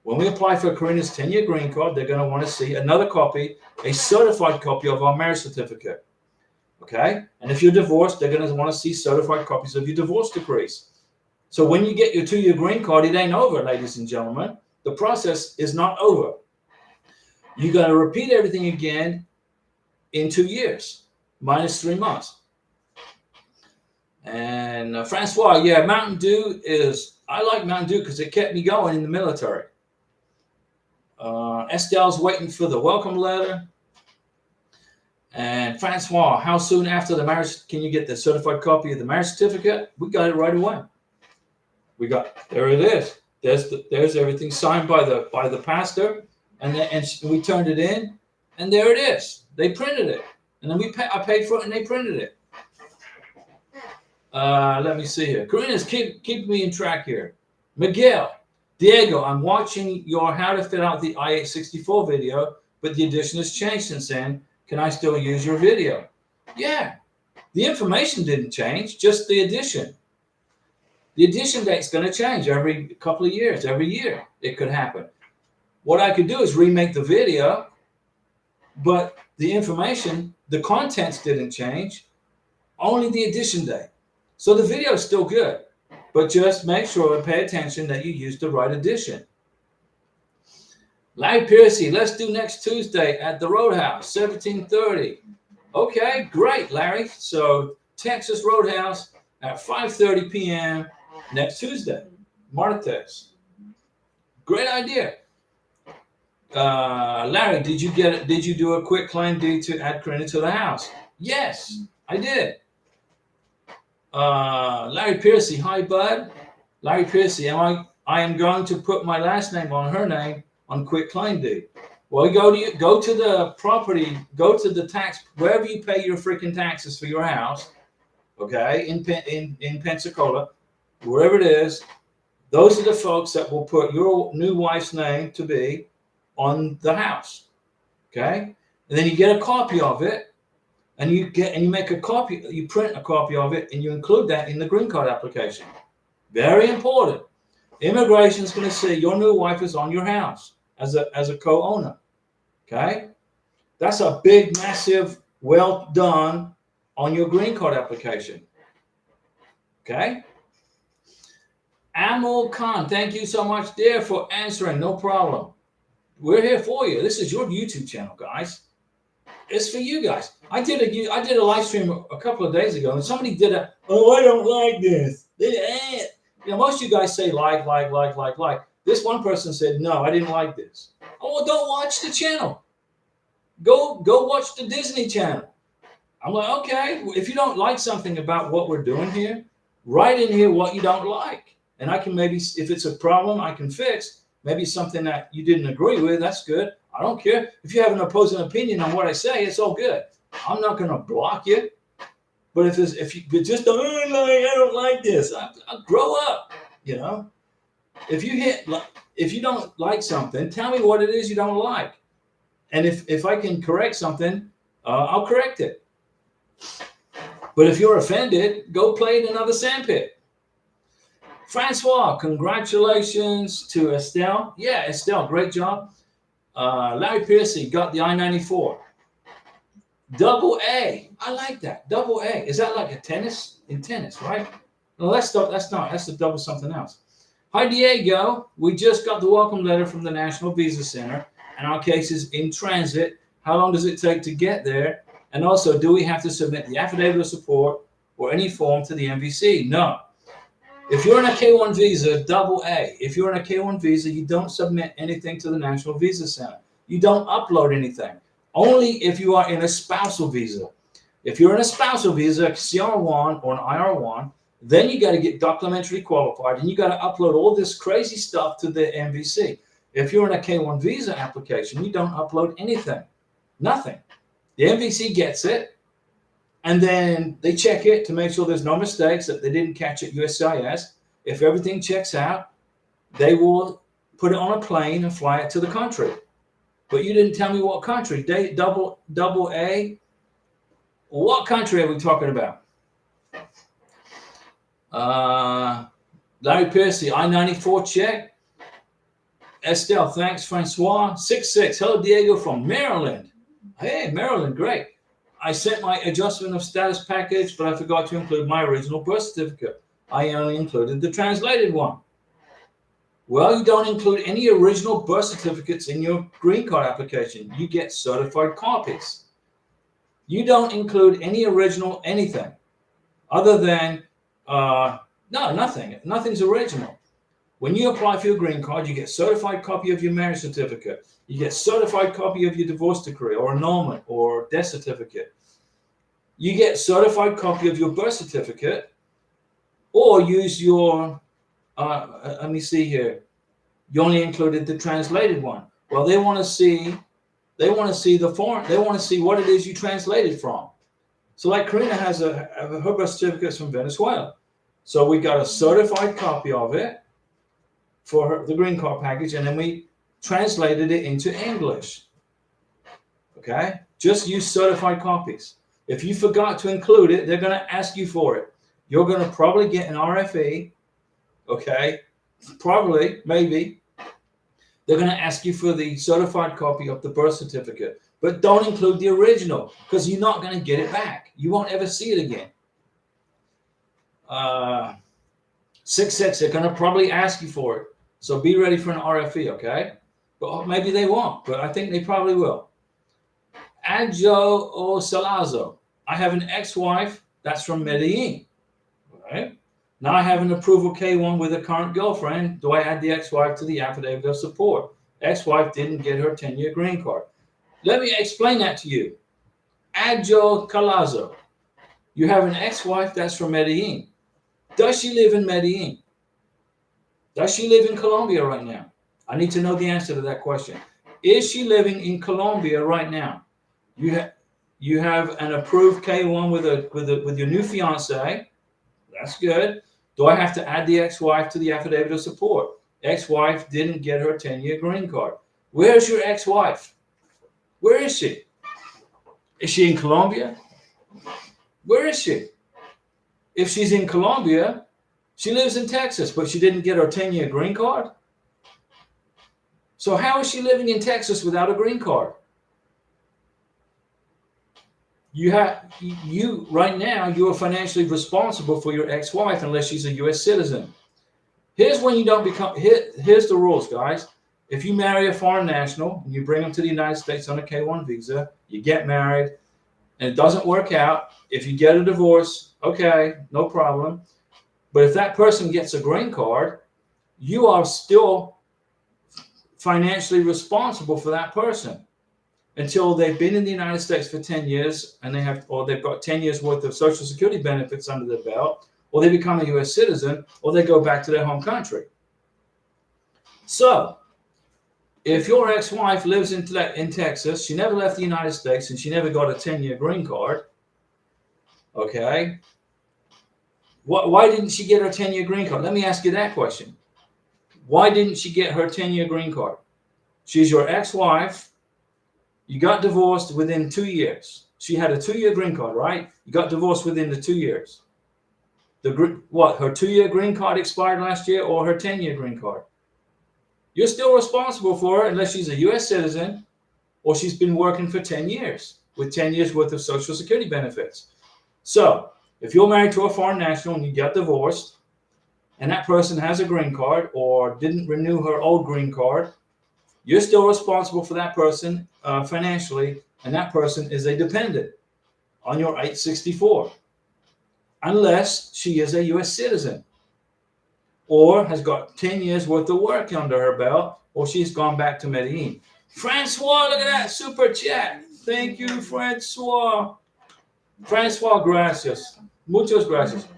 When we apply for Karina's 10-year green card, they're going to want to see another copy, a certified copy of our marriage certificate. Okay? And if you're divorced, they're going to want to see certified copies of your divorce decrees. So when you get your 2-year green card, it ain't over, ladies and gentlemen. The process is not over. You got to repeat everything again in 2 years, minus 3 months. And Francois, yeah, Mountain Dew I like Mountain Dew because it kept me going in the military. Estelle's waiting for the welcome letter. And Francois, how soon after the marriage can you get the certified copy of the marriage certificate? We got it right away. There it is. There's everything signed by the pastor, and we turned it in, and there it is. They printed it, and then I paid for it, and they printed it. Let me see here. Karina's keep me in track here. Miguel, Diego, I'm watching your how to fill out the I-864 video, but the edition has changed since then. Can I still use your video? Yeah. The information didn't change, just the edition. The edition date's going to change every couple of years. Every year it could happen. What I could do is remake the video, but the information, the contents didn't change, only the edition date. So the video is still good, but just make sure and pay attention that you use the right edition. Larry Piercy, let's do next Tuesday at the Roadhouse, 1730. Okay, great, Larry. So Texas Roadhouse at 5:30 p.m. next Tuesday, Martes. Great idea. Larry, did you do a quick claim deed to add Karina to the house? Yes, I did. Larry Piercy, hi bud. Larry Piercy, I am going to put my last name on her name on quick claim deed. Well, go to the property, go to the tax, wherever you pay your freaking taxes for your house, okay, in Pensacola, wherever it is, those are the folks that will put your new wife's name to be on the house, okay? And then you get a copy of it, and you make a copy, you print a copy of it, and you include that in the green card application. Very important. Immigration is going to see your new wife is on your house as a co-owner. Okay? That's a big, massive, well done on your green card application. Okay? Amal Khan, thank you so much, dear, for answering. No problem. We're here for you. This is your YouTube channel, guys. It's for you guys. I did a live stream a couple of days ago, and somebody did a, oh, I don't like this. Most of you guys say like. This one person said, no, I didn't like this. Oh, well, don't watch the channel. Go watch the Disney Channel. I'm like, okay, if you don't like something about what we're doing here, write in here what you don't like. And I can maybe, if it's a problem I can fix, maybe something that you didn't agree with, that's good. I don't care. If you have an opposing opinion on what I say, it's all good. I'm not going to block you. But if you just don't, I don't like this, I'll grow up, you know. If you don't like something, tell me what it is you don't like. And if I can correct something, I'll correct it. But if you're offended, go play in another sandpit. Francois, congratulations to Estelle. Yeah, Estelle, great job. Larry Piercy got the I-94. Double A. I like that. Double A. Is that like a tennis? In tennis, right? No, that's not. That's a double something else. Hi, Diego. We just got the welcome letter from the National Visa Center, and our case is in transit. How long does it take to get there? And also, do we have to submit the affidavit of support or any form to the NVC? No. If you're in a K-1 visa, double A. If you're in a K-1 visa, you don't submit anything to the National Visa Center. You don't upload anything. Only if you are in a spousal visa. If you're in a spousal visa, CR1 or an IR1, then you got to get documentary qualified and you got to upload all this crazy stuff to the NVC. If you're in a K-1 visa application, you don't upload anything. Nothing. The NVC gets it, and then they check it to make sure there's no mistakes, that they didn't catch it USCIS. If everything checks out, they will put it on a plane and fly it to the country. But you didn't tell me what country. Double A. What country are we talking about? Larry Piercy, I-94 check. Estelle, thanks. Francois, 66. Hello, Diego from Maryland. Hey, Maryland, great. I sent my adjustment of status package, but I forgot to include my original birth certificate. I only included the translated one. Well, you don't include any original birth certificates in your green card application. You get certified copies. You don't include any original anything other than, no, nothing. Nothing's original. When you apply for your green card, you get certified copy of your marriage certificate. You get certified copy of your divorce decree or annulment or death certificate. You get certified copy of your birth certificate, or use your, let me see here. You only included the translated one. Well, they want to see the form. They want to see what it is you translated from. So like Karina has her birth certificates from Venezuela. So we got a certified copy of it for the green card package, and then we translated it into English. Okay? Just use certified copies. If you forgot to include it, they're going to ask you for it. You're going to probably get an RFE. Okay? Probably, maybe. They're going to ask you for the certified copy of the birth certificate. But don't include the original, because you're not going to get it back. You won't ever see it again. 66, they're going to probably ask you for it. So be ready for an RFE, okay? But maybe they won't, but I think they probably will. Adjo O Salazzo. I have an ex-wife that's from Medellin. Right? Now I have an approval K-1 with a current girlfriend. Do I add the ex-wife to the affidavit of support? Ex-wife didn't get her 10-year green card. Let me explain that to you. Adjo Calazzo. You have an ex-wife that's from Medellin. Does she live in Medellin? Does she live in Colombia right now? I need to know the answer to that question. Is she living in Colombia right now? You have an approved K-1 with your new fiance. That's good. Do I have to add the ex-wife to the affidavit of support? Ex-wife didn't get her 10-year green card. Where's your ex-wife? Where is she? Is she in Colombia? Where is she? If she's in Colombia, She lives in Texas, but she didn't get her 10-year green card. So how is she living in Texas without a green card? You right now, you are financially responsible for your ex-wife unless she's a U.S. citizen. Here's when you don't become, here's the rules, guys. If you marry a foreign national and you bring them to the United States on a K-1 visa, you get married and it doesn't work out. If you get a divorce, okay, no problem. But if that person gets a green card, you are still financially responsible for that person until they've been in the United States for 10 years and they've got 10 years worth of Social Security benefits under their belt, or they become a U.S. citizen, or they go back to their home country. So if your ex-wife lives in Texas, she never left the United States, and she never got a 10-year green card, okay, why didn't she get her 10-year green card? Let me ask you that question. Why didn't she get her 10-year green card? She's your ex-wife. You got divorced within 2 years. She had a 2-year green card, right? You got divorced within the 2 years. Her 2-year green card expired last year, or her 10-year green card? You're still responsible for her unless she's a U.S. citizen or she's been working for 10 years with 10 years worth of Social Security benefits. So if you're married to a foreign national and you get divorced and that person has a green card or didn't renew her old green card, you're still responsible for that person financially, and that person is a dependent on your 864 unless she is a U.S. citizen or has got 10 years worth of work under her belt, or she's gone back to Medellin. Francois, look at that super chat. Thank you, Francois. Francois, gracias. Muchas gracias.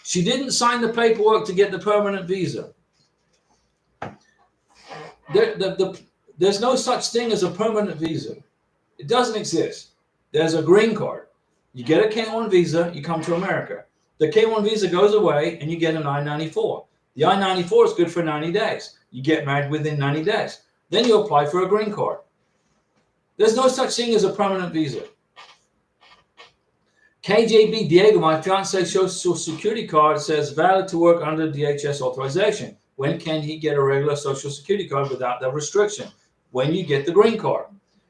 She didn't sign the paperwork to get the permanent visa. There's no such thing as a permanent visa. It doesn't exist. There's a green card. You get a K-1 visa, you come to America. The K-1 visa goes away and you get an I-94. The I-94 is good for 90 days. You get married within 90 days. Then you apply for a green card. There's no such thing as a permanent visa. KJB Diego, my fiance Social Security card says valid to work under DHS authorization. When can he get a regular Social Security card without that restriction? When you get the green card.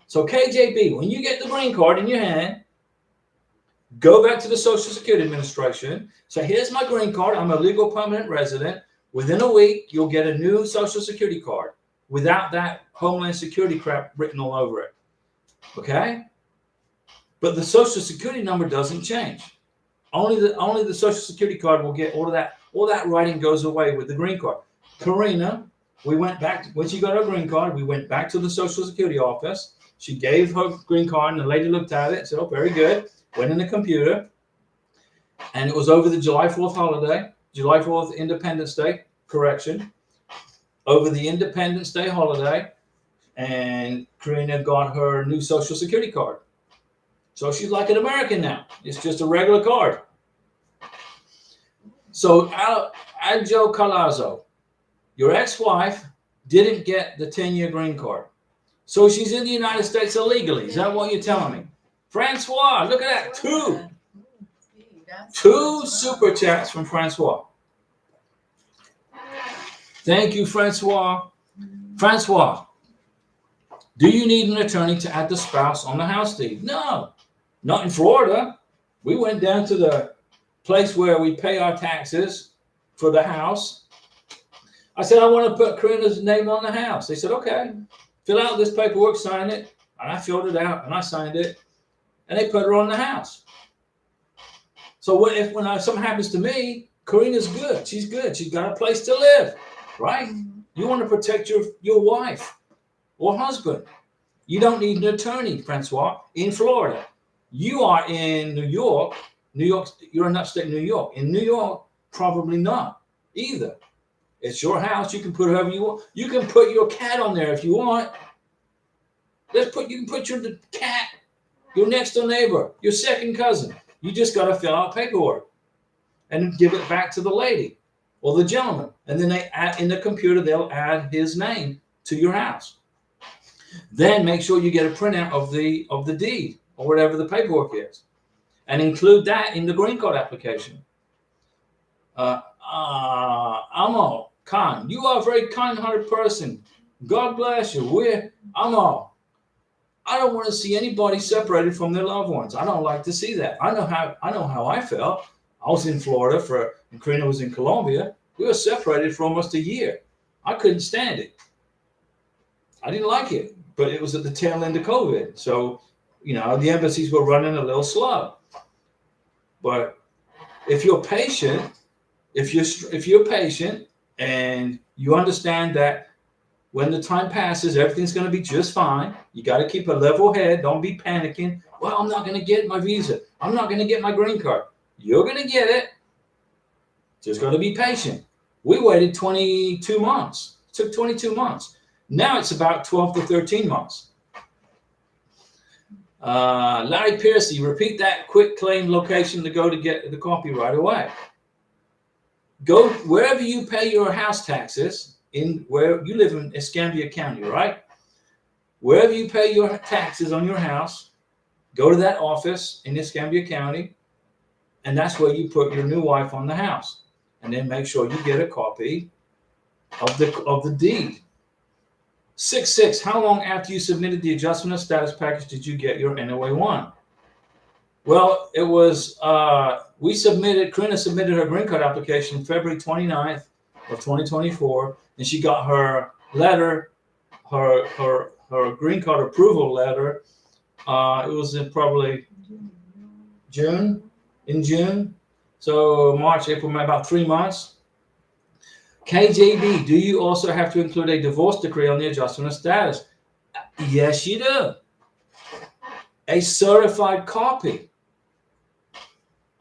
So KJB, when you get the green card in your hand, go back to the Social Security Administration. Say, here's my green card. I'm a legal permanent resident. Within a week, you'll get a new Social Security card without that Homeland Security crap written all over it. Okay? But the Social Security number doesn't change. Only the Social Security card will get all of that. All that writing goes away with the green card. Karina, we went back when she got her green card. We went back to the Social Security office. She gave her green card, and the lady looked at it and said, "Oh, very good." Went in the computer, and it was over the July 4th holiday, July 4th Independence Day, correction, over the Independence Day holiday, and Karina got her new Social Security card. So she's like an American now. It's just a regular card. So Adjo Calazo, your ex-wife didn't get the 10-year green card. So she's in the United States illegally. Is that what you're telling me? Francois, look at that. Two super chats from Francois. Thank you, Francois. Francois, do you need an attorney to add the spouse on the house deed? No, not in Florida. We went down to the place where we pay our taxes for the house. I said, I want to put Karina's name on the house. They said, okay, fill out this paperwork, sign it. And I filled it out and I signed it. And they put her on the house. So when something happens to me, Karina's good. She's good. She's got a place to live, right? You want to protect your wife or husband. You don't need an attorney, Francois, in Florida. You are in New York. You're in upstate New York. In New York, probably not either. It's your house. You can put whoever you want. You can put your cat on there if you want. You can put your cat, your next door neighbor, your second cousin. You just got to fill out paperwork and give it back to the lady or the gentleman. And then in the computer, they'll add his name to your house. Then make sure you get a printout of the deed or whatever the paperwork is. and include that in the green card application. Amo Khan, you are a very kind-hearted person. God bless you. Amo. I don't want to see anybody separated from their loved ones. I don't like to see that. I know how I felt. I was in Florida and Karina was in Colombia. We were separated for almost a year. I couldn't stand it. I didn't like it, but it was at the tail end of COVID. So, the embassies were running a little slow. But if you're patient, if you're patient and you understand that when the time passes, everything's going to be just fine. You got to keep a level head. Don't be panicking. Well, I'm not going to get my visa. I'm not going to get my green card. You're going to get it. Just got to be patient. We waited 22 months. It took 22 months. Now it's about 12 to 13 months. Larry Piercy, repeat that quick claim location to go to get the copy right away. Go wherever you pay your house taxes. In where you live in Escambia County, right? Wherever you pay your taxes on your house, go to that office in Escambia County, and that's where you put your new wife on the house. And then make sure you get a copy of the deed. 6-6, how long after you submitted the adjustment of status package did you get your NOA-1? Well, it was Karina submitted her green card application February 29th of 2024, and she got her letter, her green card approval letter. It was in probably June. So March, April, May, about 3 months. KJB, do you also have to include a divorce decree on the adjustment of status? Yes, you do. A certified copy.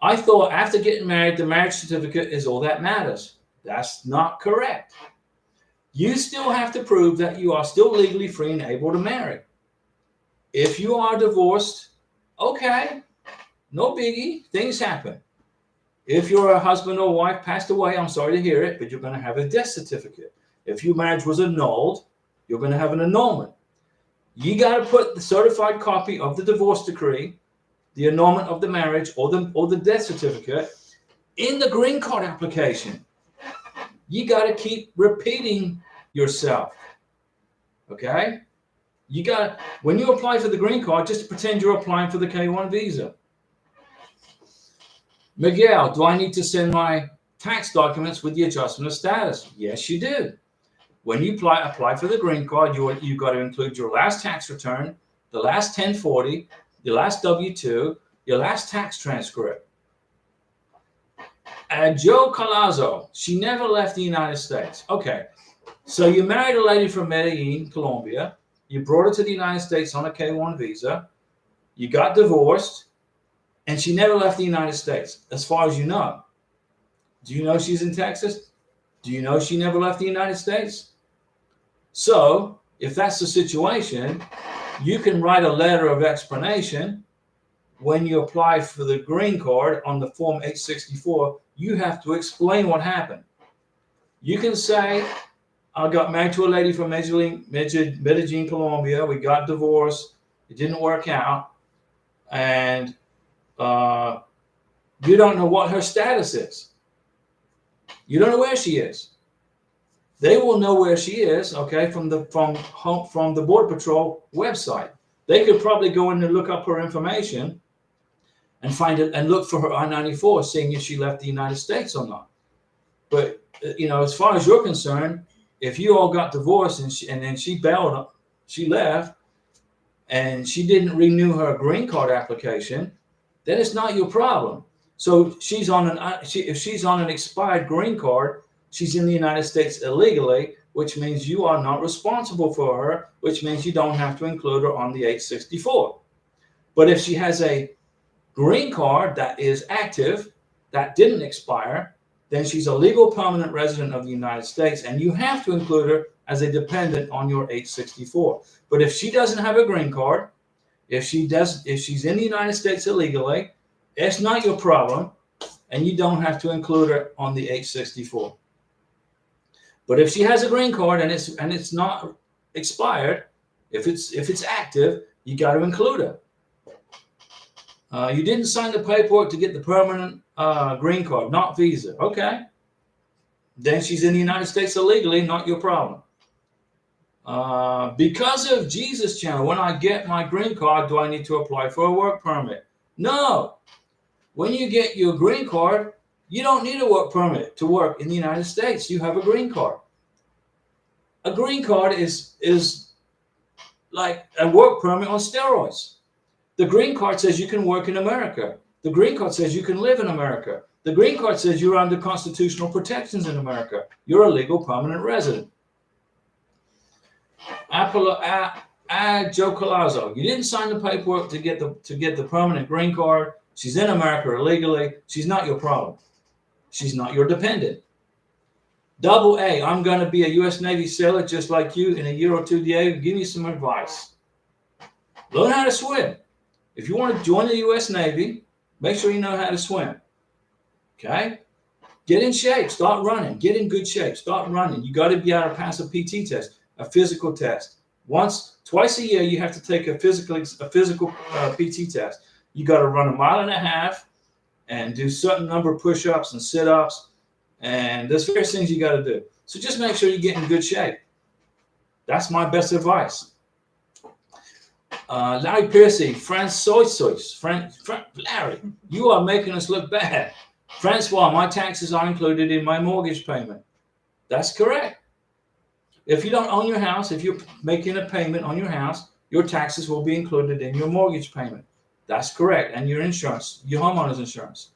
I thought after getting married, the marriage certificate is all that matters. That's not correct. You still have to prove that you are still legally free and able to marry. If you are divorced, okay, no biggie, things happen. If your husband or wife passed away, I'm sorry to hear it, but you're going to have a death certificate. If your marriage was annulled, you're going to have an annulment. You got to put the certified copy of the divorce decree, the annulment of the marriage, or the death certificate in the green card application. You got to keep repeating yourself. Okay? When you apply for the green card, just pretend you're applying for the K1 visa. Miguel, do I need to send my tax documents with the adjustment of status? Yes, you do. When you apply for the green card, you've got to include your last tax return, the last 1040, your last W-2, your last tax transcript. Joe Calazzo, she never left the United States. Okay, so you married a lady from Medellin, Colombia. You brought her to the United States on a K1 visa. You got divorced, and she never left the United States, as far as you know. Do you know she's in Texas? Do you know she never left the United States? So, if that's the situation, you can write a letter of explanation. When you apply for the green card on the Form 864, you have to explain what happened. You can say, I got married to a lady from Medellin, Colombia. We got divorced. It didn't work out. And you don't know what her status is. You don't know where she is. They will know where she is, okay, from the Border Patrol website. They could probably go in and look up her information and find it and look for her I-94, seeing if she left the United States or not. But as far as you're concerned, if you all got divorced and then she bailed, she left, and she didn't renew her green card application, then it's not your problem. So if she's on an expired green card, she's in the United States illegally, which means you are not responsible for her, which means you don't have to include her on the 864. But if she has a green card that is active, that didn't expire, then she's a legal permanent resident of the United States, and you have to include her as a dependent on your 864. But if she doesn't have a green card, if she's in the United States illegally, it's not your problem, and you don't have to include her on the 864. But if she has a green card and it's not expired, if it's active, you got to include her. You didn't sign the paperwork to get the permanent green card, not visa. Okay. Then she's in the United States illegally, not your problem. Because of Jesus channel, when I get my green card, do I need to apply for a work permit? No. When you get your green card, you don't need a work permit to work in the United States. You have a green card. A green card is like a work permit on steroids. The green card says you can work in America. The green card says you can live in America. The green card says you're under constitutional protections in America. You're a legal permanent resident. Joe Colazzo, you didn't sign the paperwork to get the permanent green card. She's in America illegally. She's not your problem. She's not your dependent. Double A, I'm going to be a U.S. Navy sailor just like you in a year or two, Diego. Give me some advice. Learn how to swim. If you want to join the U.S. Navy, make sure you know how to swim. Okay? Get in shape. Start running. Get in good shape. Start running. You got to be able to pass a PT test, a physical test. Twice a year, you have to take a physical PT test. You got to run 1.5 miles and do a certain number of push-ups and sit-ups. And there's various things you got to do. So just make sure you get in good shape. That's my best advice. Larry Piercy, Larry, you are making us look bad. Francois, my taxes are included in my mortgage payment. That's correct. If you don't own your house, if you're making a payment on your house, your taxes will be included in your mortgage payment. That's correct. And your insurance, your homeowner's insurance.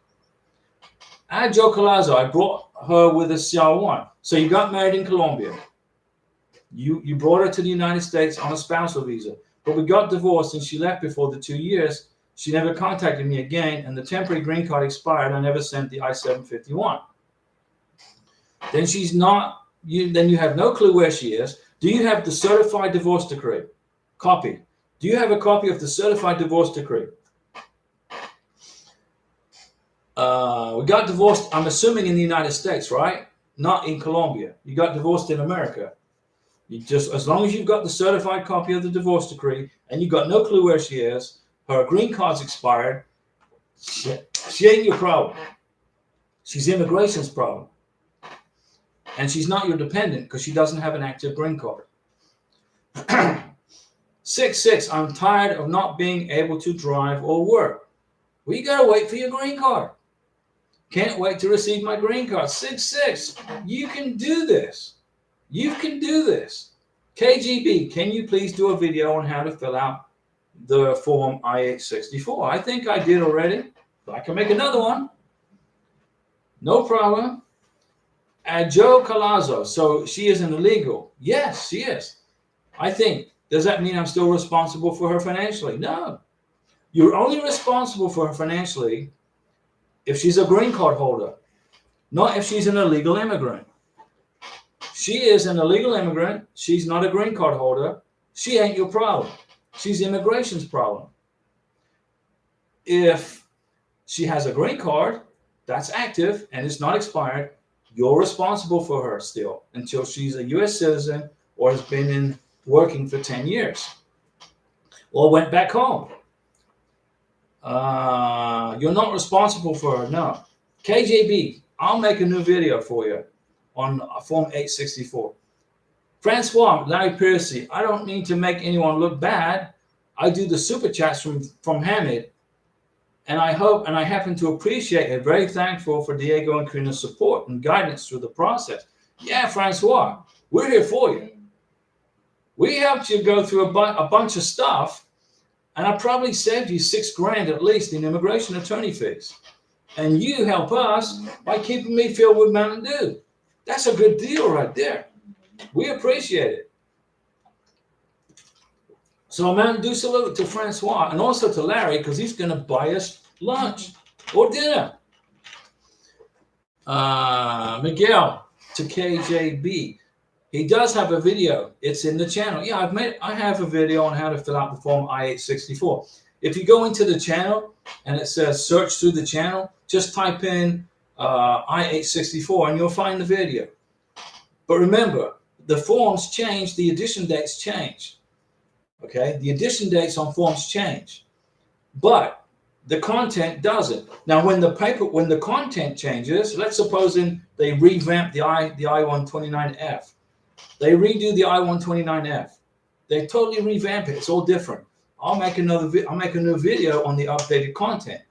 Joe Colazzo, I brought her with a CR1. So you got married in Colombia. You brought her to the United States on a spousal visa. But we got divorced and she left before the 2 years. She never contacted me again, and the temporary green card expired. I never sent the I-751. Then she's not. Then you have no clue where she is. Do you have the certified divorce decree? Copy. Do you have a copy of the certified divorce decree? We got divorced, I'm assuming, in the United States, right? Not in Colombia. You got divorced in America. You just, as long as you've got the certified copy of the divorce decree and you got no clue where she is, her green card's expired, she ain't your problem. She's immigration's problem. And she's not your dependent because she doesn't have an active green card. 6-6, I'm tired of not being able to drive or work. Well, you got to wait for your green card. Can't wait to receive my green card. 6-6, you can do this. You can do this. KGB, can you please do a video on how to fill out the form I-864? I think I did already. I can make another one. No problem. Joe Colazzo, so she is an illegal. Yes, she is. I think, does that mean I'm still responsible for her financially? No. You're only responsible for her financially if she's a green card holder, not if she's an illegal immigrant. She is an illegal immigrant. She's not a green card holder. She ain't your problem. She's immigration's problem. If she has a green card that's active and it's not expired, you're responsible for her still until she's a U.S. citizen or has been working for 10 years or went back home. You're not responsible for her, no. KJB, I'll make a new video for you on Form 864. Francois, Larry Piercy, I don't need to make anyone look bad. I do the super chats from Hamid, and I hope and I happen to appreciate and very thankful for Diego and Karina's support and guidance through the process. Yeah, Francois, we're here for you. We helped you go through a bunch of stuff, and I probably saved you $6,000 at least in immigration attorney fees. And you help us by keeping me filled with Mountain Dew. That's a good deal right there. We appreciate it. So a Mountain Dew salute to Francois and also to Larry because he's going to buy us lunch or dinner. Miguel to KJB. He does have a video. It's in the channel. Yeah, I have a video on how to fill out the form I-864. If you go into the channel and it says search through the channel, just type in I-864 and you'll find the video. But remember, the forms change, the edition dates change. Okay, the edition dates on forms change. But The content doesn't. Now, when the content changes, let's suppose they revamp the I-129F. They redo the I-129F. They totally revamp it. It's all different. I'll make a new video on the updated content.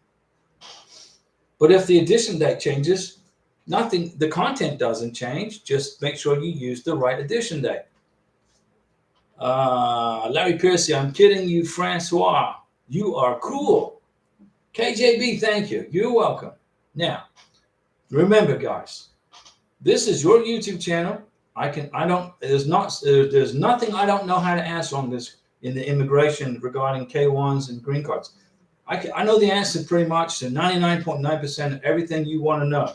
But if the edition date changes, nothing. The content doesn't change. Just make sure you use the right edition date. Larry Piercy, I'm kidding you, Francois. You are cool. KJB, thank you. You're welcome. Now, remember, guys, this is your YouTube channel. There's nothing I don't know how to answer on this in the immigration regarding K1s and green cards. I know the answer pretty much to 99.9% of everything you want to know.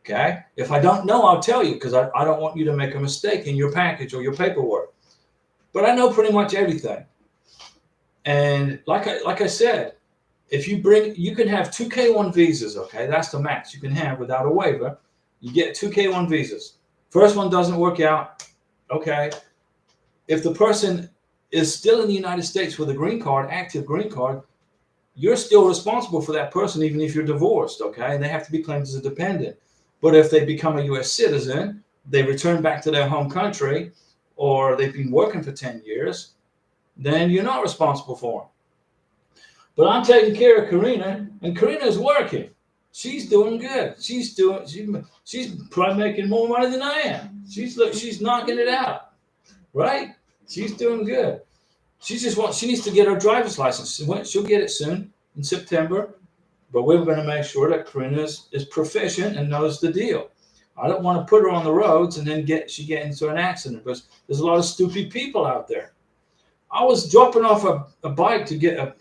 Okay? If I don't know, I'll tell you, because I don't want you to make a mistake in your package or your paperwork. But I know pretty much everything. And like I said, you can have 2 K1 visas, okay? That's the max you can have without a waiver. You get 2 K1 visas. First one doesn't work out, okay? If the person is still in the United States with a green card, active green card, you're still responsible for that person even if you're divorced, okay? And they have to be claimed as a dependent. But if they become a U.S. citizen, they return back to their home country, or they've been working for 10 years, then you're not responsible for them. But I'm taking care of Karina, and Karina's working. She's doing good. She's probably making more money than I am. She's knocking it out, right? She's doing good. She needs to get her driver's license. She'll get it soon in September, but we're going to make sure that Karina is proficient and knows the deal. I don't want to put her on the roads and then she get into an accident, because there's a lot of stupid people out there. I was dropping off a bike to get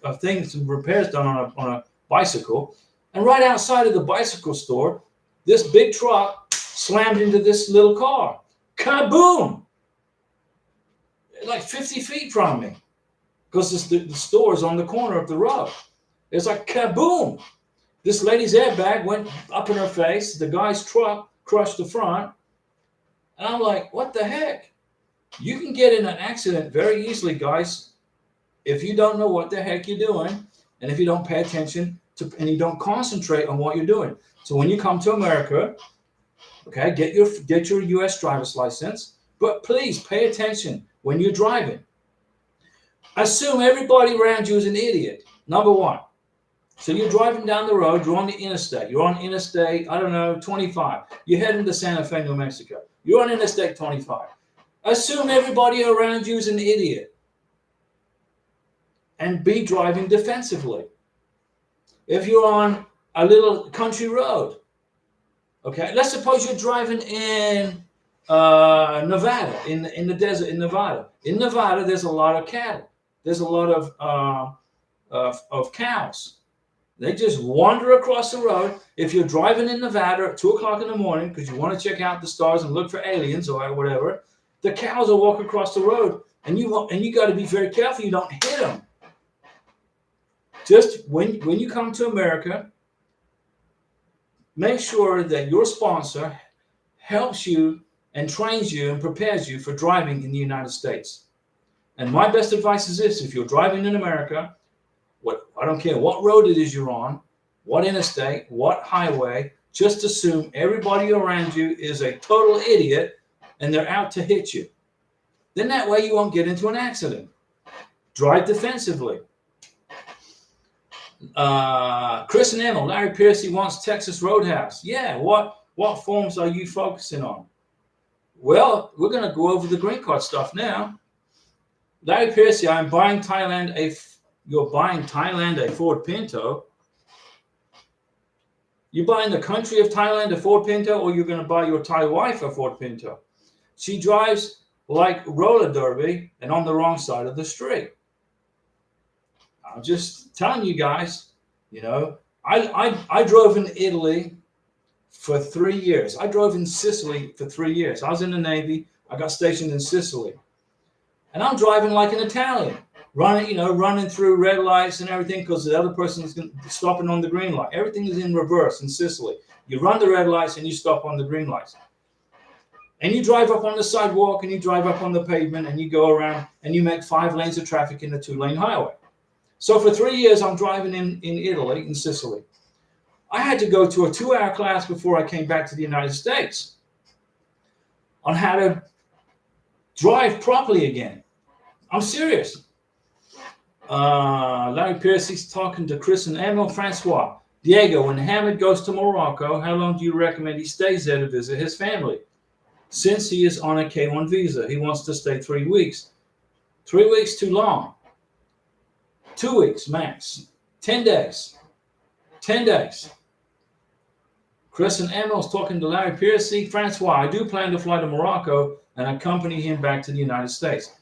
some repairs done on a bicycle, and right outside of the bicycle store, this big truck slammed into this little car. Kaboom! Like 50 feet from me, because the store is on the corner of the road. It's like kaboom! This lady's airbag went up in her face. The guy's truck crushed the front. And I'm like, what the heck? You can get in an accident very easily, guys, if you don't know what the heck you're doing, and if you don't pay attention and you don't concentrate on what you're doing. So when you come to America, okay, get your U.S. driver's license, but please pay attention when you're driving. Assume everybody around you is an idiot. Number one. So you're driving down the road, you're on the interstate. You're on interstate, I don't know, 25. You're heading to Santa Fe, New Mexico. You're on interstate 25. Assume everybody around you is an idiot. And be driving defensively. If you're on a little country road, okay, let's suppose you're driving in Nevada, in the desert in Nevada. In Nevada, there's a lot of cattle. There's a lot of cows. They just wander across the road. If you're driving in Nevada at 2 o'clock in the morning because you want to check out the stars and look for aliens or whatever, the cows will walk across the road, and you got to be very careful you don't hit them. Just when you come to America, make sure that your sponsor helps you and trains you and prepares you for driving in the United States. And my best advice is this: if you're driving in America, I don't care what road it is you're on, what interstate, what highway, just assume everybody around you is a total idiot and they're out to hit you. Then that way you won't get into an accident. Drive defensively. Chris and Emma, Larry Piercy wants Texas Roadhouse. Yeah, what forms are you focusing on? Well, we're going to go over the green card stuff now. Larry Piercy, you're buying Thailand a Ford Pinto. You're buying the country of Thailand a Ford Pinto, or you're going to buy your Thai wife a Ford Pinto? She drives like roller derby and on the wrong side of the street. I'm just telling you guys, I drove in Italy for 3 years. I drove in Sicily for 3 years. I was in the Navy. I got stationed in Sicily. And I'm driving like an Italian, running through red lights and everything because the other person is stopping on the green light. Everything is in reverse in Sicily. You run the red lights and you stop on the green lights. And you drive up on the sidewalk and you drive up on the pavement and you go around and you make 5 lanes of traffic in a 2-lane highway. So for 3 years, I'm driving in Italy, in Sicily. I had to go to a 2-hour class before I came back to the United States on how to drive properly again. I'm serious. Larry Piercy's talking to Chris and Emil. Francois. Diego, when Hamid goes to Morocco, how long do you recommend he stays there to visit his family? Since he is on a K1 visa, he wants to stay 3 weeks. 3 weeks too long. 2 weeks max. 10 days. 10 days. Chris and Emil's talking to Larry Piercy. Francois, I do plan to fly to Morocco and accompany him back to the United States.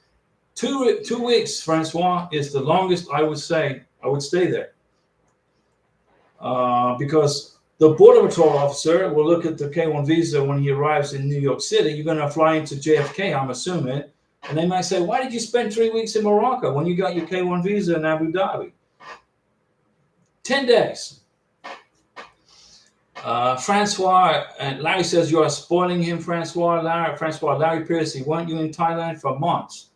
2 weeks, Francois, is the longest I would say I would stay there. Because the Border Patrol officer will look at the K1 visa when he arrives in New York City. You're going to fly into JFK, I'm assuming. And they might say, why did you spend 3 weeks in Morocco when you got your K1 visa in Abu Dhabi? 10 days. Francois, and Larry says you are spoiling him, Francois. Larry Piercy, weren't you in Thailand for months?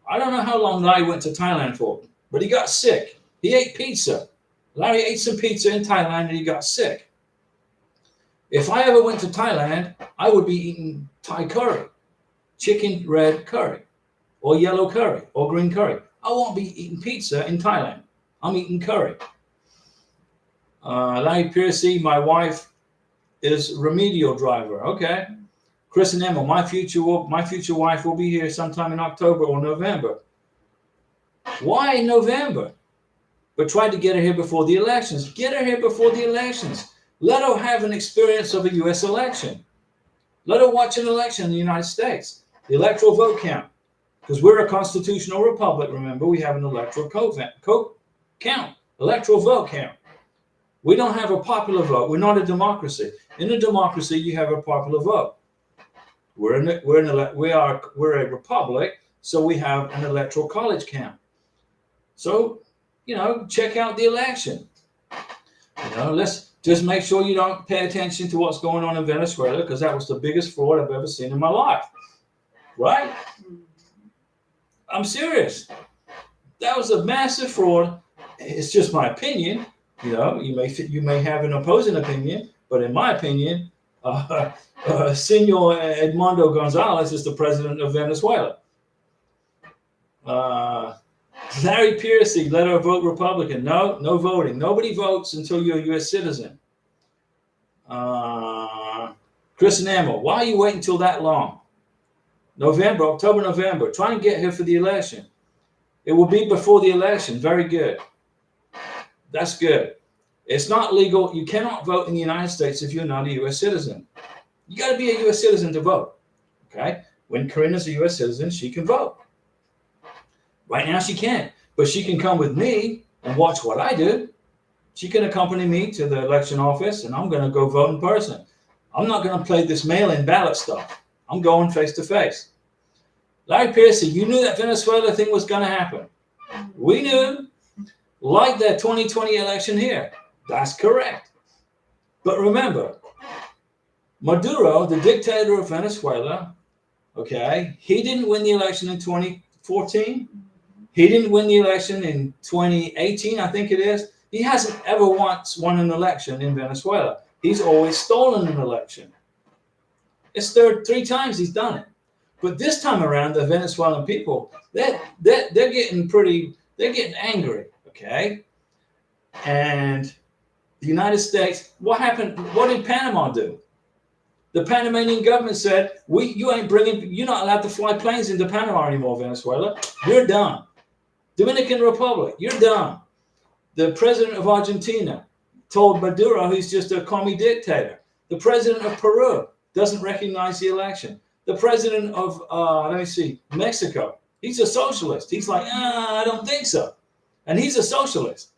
I don't know how long Larry went to Thailand for, but he got sick. He ate pizza. Larry ate some pizza in Thailand and he got sick. If I ever went to Thailand, I would be eating Thai curry, chicken red curry, or yellow curry, or green curry. I won't be eating pizza in Thailand. I'm eating curry. Larry Piercy, my wife is remedial driver. Okay. Chris and Emma, my future wife will be here sometime in October or November. Why November? But try to get her here before the elections. Get her here before the elections. Let her have an experience of a U.S. election. Let her watch an election in the United States. The electoral vote count. Because we're a constitutional republic, remember, we have an electoral count. Electoral vote count. We don't have a popular vote. We're not a democracy. In a democracy, you have a popular vote. We're a republic, so we have an electoral college count. So, check out the election. Let's just make sure you don't pay attention to what's going on in Venezuela, because that was the biggest fraud I've ever seen in my life. Right? I'm serious. That was a massive fraud. It's just my opinion. You may have an opposing opinion, but in my opinion, Senor Edmundo Gonzalez is the president of Venezuela. Larry Piercy, let her vote Republican. No voting. Nobody votes until you're a U.S. citizen. Chris and Emma, why are you waiting until that long? October, November. Try and get here for the election. It will be before the election. Very good. That's good. It's not legal. You cannot vote in the United States if you're not a U.S. citizen. You got to be a U.S. citizen to vote. Okay? When Karina's a U.S. citizen, she can vote. Right now she can't, but she can come with me and watch what I do. She can accompany me to the election office, and I'm going to go vote in person. I'm not going to play this mail-in ballot stuff. I'm going face-to-face. Larry Piercy, you knew that Venezuela thing was going to happen. We knew. Like the 2020 election here. That's correct. But remember, Maduro, the dictator of Venezuela, okay, he didn't win the election in 2014. He didn't win the election in 2018, I think it is. He hasn't ever once won an election in Venezuela. He's always stolen an election. It's three times he's done it. But this time around, the Venezuelan people, they're getting angry. Okay, and the United States, what happened? What did Panama do? The Panamanian government said, you're not allowed to fly planes into Panama anymore, Venezuela. You're done. Dominican Republic, you're done. The president of Argentina told Maduro he's just a commie dictator. The president of Peru doesn't recognize the election. The president of, Mexico, he's a socialist. He's like, I don't think so. And he's a socialist.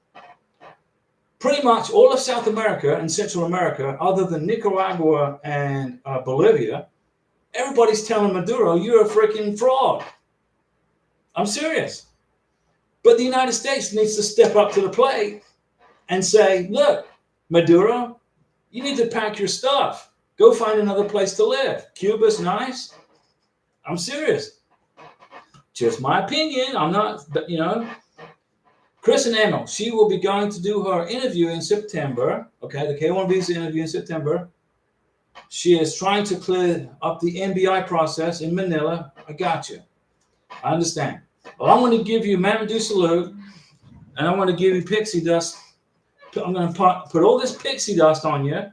Pretty much all of South America and Central America, other than Nicaragua and Bolivia, everybody's telling Maduro, you're a freaking fraud. I'm serious. But the United States needs to step up to the plate and say, look, Maduro, you need to pack your stuff. Go find another place to live. Cuba's nice. I'm serious. Just my opinion. I'm not, Chris and Emma, she will be going to do her interview in September. Okay, the K1 visa interview in September. She is trying to clear up the NBI process in Manila. I got you. I understand. Well, I'm going to give you Mamadou Salute, and I'm going to give you pixie dust. I'm going to put all this pixie dust on you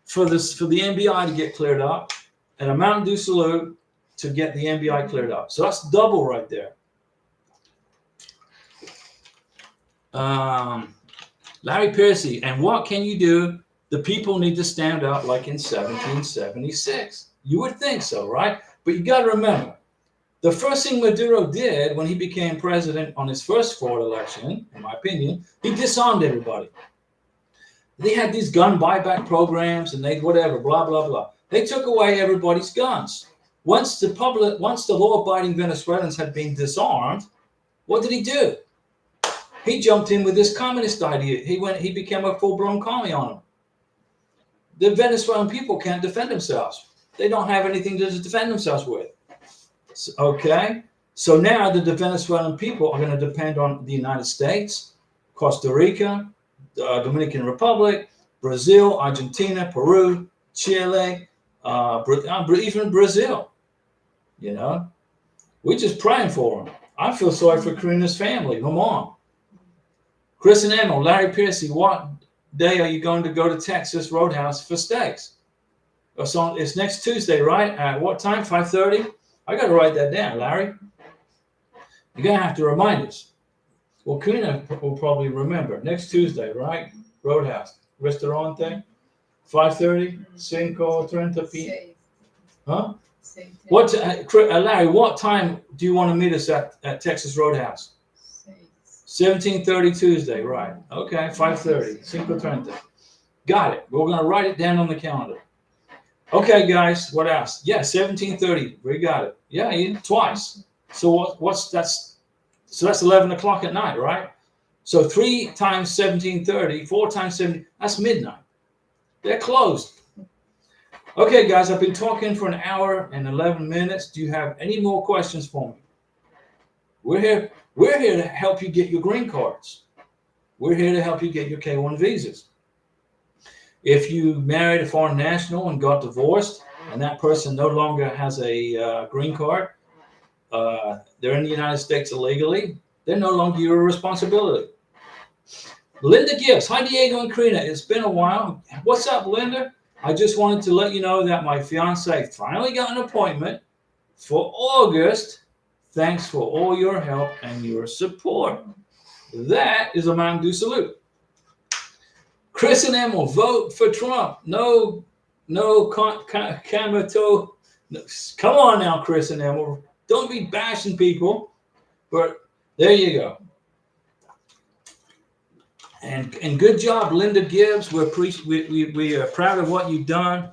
for the NBI to get cleared up, and a Mountain Dew Salute to get the NBI cleared up. So that's double right there. Larry Piercy, and what can you do? The people need to stand up like in 1776. You would think so, right? But you got to remember, the first thing Maduro did when he became president on his first fraud election, in my opinion, he disarmed everybody. They had these gun buyback programs and they whatever, blah, blah, blah. They took away everybody's guns. Once the law-abiding Venezuelans had been disarmed, what did he do? He jumped in with this communist idea. He became a full-blown commie on them. The Venezuelan people can't defend themselves. They don't have anything to defend themselves with. Okay? So now the Venezuelan people are going to depend on the United States, Costa Rica, the Dominican Republic, Brazil, Argentina, Peru, Chile, even Brazil. You know? We're just praying for them. I feel sorry for Karina's family. Come on. Chris and Emma, Larry Piercy, what day are you going to go to Texas Roadhouse for steaks? It's next Tuesday, right? At what time? 5:30? I got to write that down, Larry. You're going to have to remind us. Well, Karina will probably remember. Next Tuesday, right? Roadhouse. Restaurante. 5:30? 5:30 p.m. Huh? What, Larry, what time do you want to meet us at Texas Roadhouse? 17:30 Tuesday, right? Okay, 5:30, 5:30. Got it. We're going to write it down on the calendar. Okay, guys, what else? Yeah, 17:30. We got it. Yeah, twice. So that's 11 o'clock at night, right? So 3 times 17:30, 4 times 70, that's midnight. They're closed. Okay, guys, I've been talking for an hour and 11 minutes. Do you have any more questions for me? We're here to help you get your green cards. We're here to help you get your K1 visas. If you married a foreign national and got divorced, and that person no longer has a green card, they're in the United States illegally, they're no longer your responsibility. Linda Gibbs, hi Diego and Karina, it's been a while. What's up, Linda? I just wanted to let you know that my fiance finally got an appointment for August. Thanks for all your help and your support. That is a Mountain Dew salute. Chris and Emil, vote for Trump. No, Kamato. Come on now, Chris and Emil. Don't be bashing people. But there you go. And good job, Linda Gibbs. We are proud of what you've done.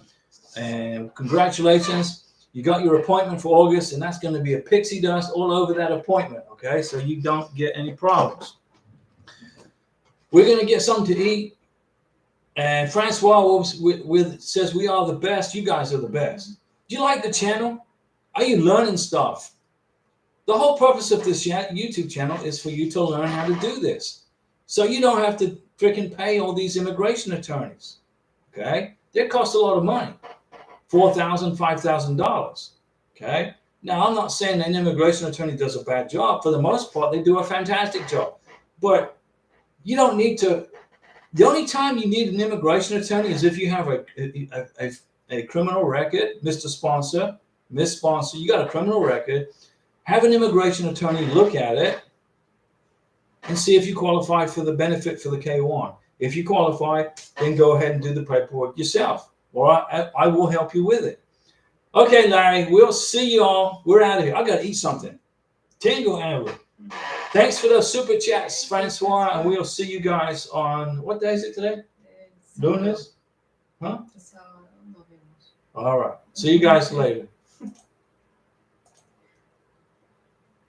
And congratulations. You got your appointment for August, and that's going to be a pixie dust all over that appointment, okay? So you don't get any problems. We're going to get something to eat. And Francois says, we are the best. You guys are the best. Do you like the channel? Are you learning stuff? The whole purpose of this YouTube channel is for you to learn how to do this. So you don't have to freaking pay all these immigration attorneys, okay? They cost a lot of money. $4,000, $5,000. Okay. Now, I'm not saying an immigration attorney does a bad job. For the most part, they do a fantastic job. But you don't need to. The only time you need an immigration attorney is if you have a criminal record, Mr. Sponsor, Miss Sponsor. You got a criminal record. Have an immigration attorney look at it and see if you qualify for the benefit for the K1. If you qualify, then go ahead and do the paperwork yourself. Or I will help you with it. Okay, Larry, we'll see you all. We're out of here. I got to eat something. Tango Amber. Thanks for those super chats, Francois, and we'll see you guys on, what day is it today? Lunes? Huh? All right. See you guys later.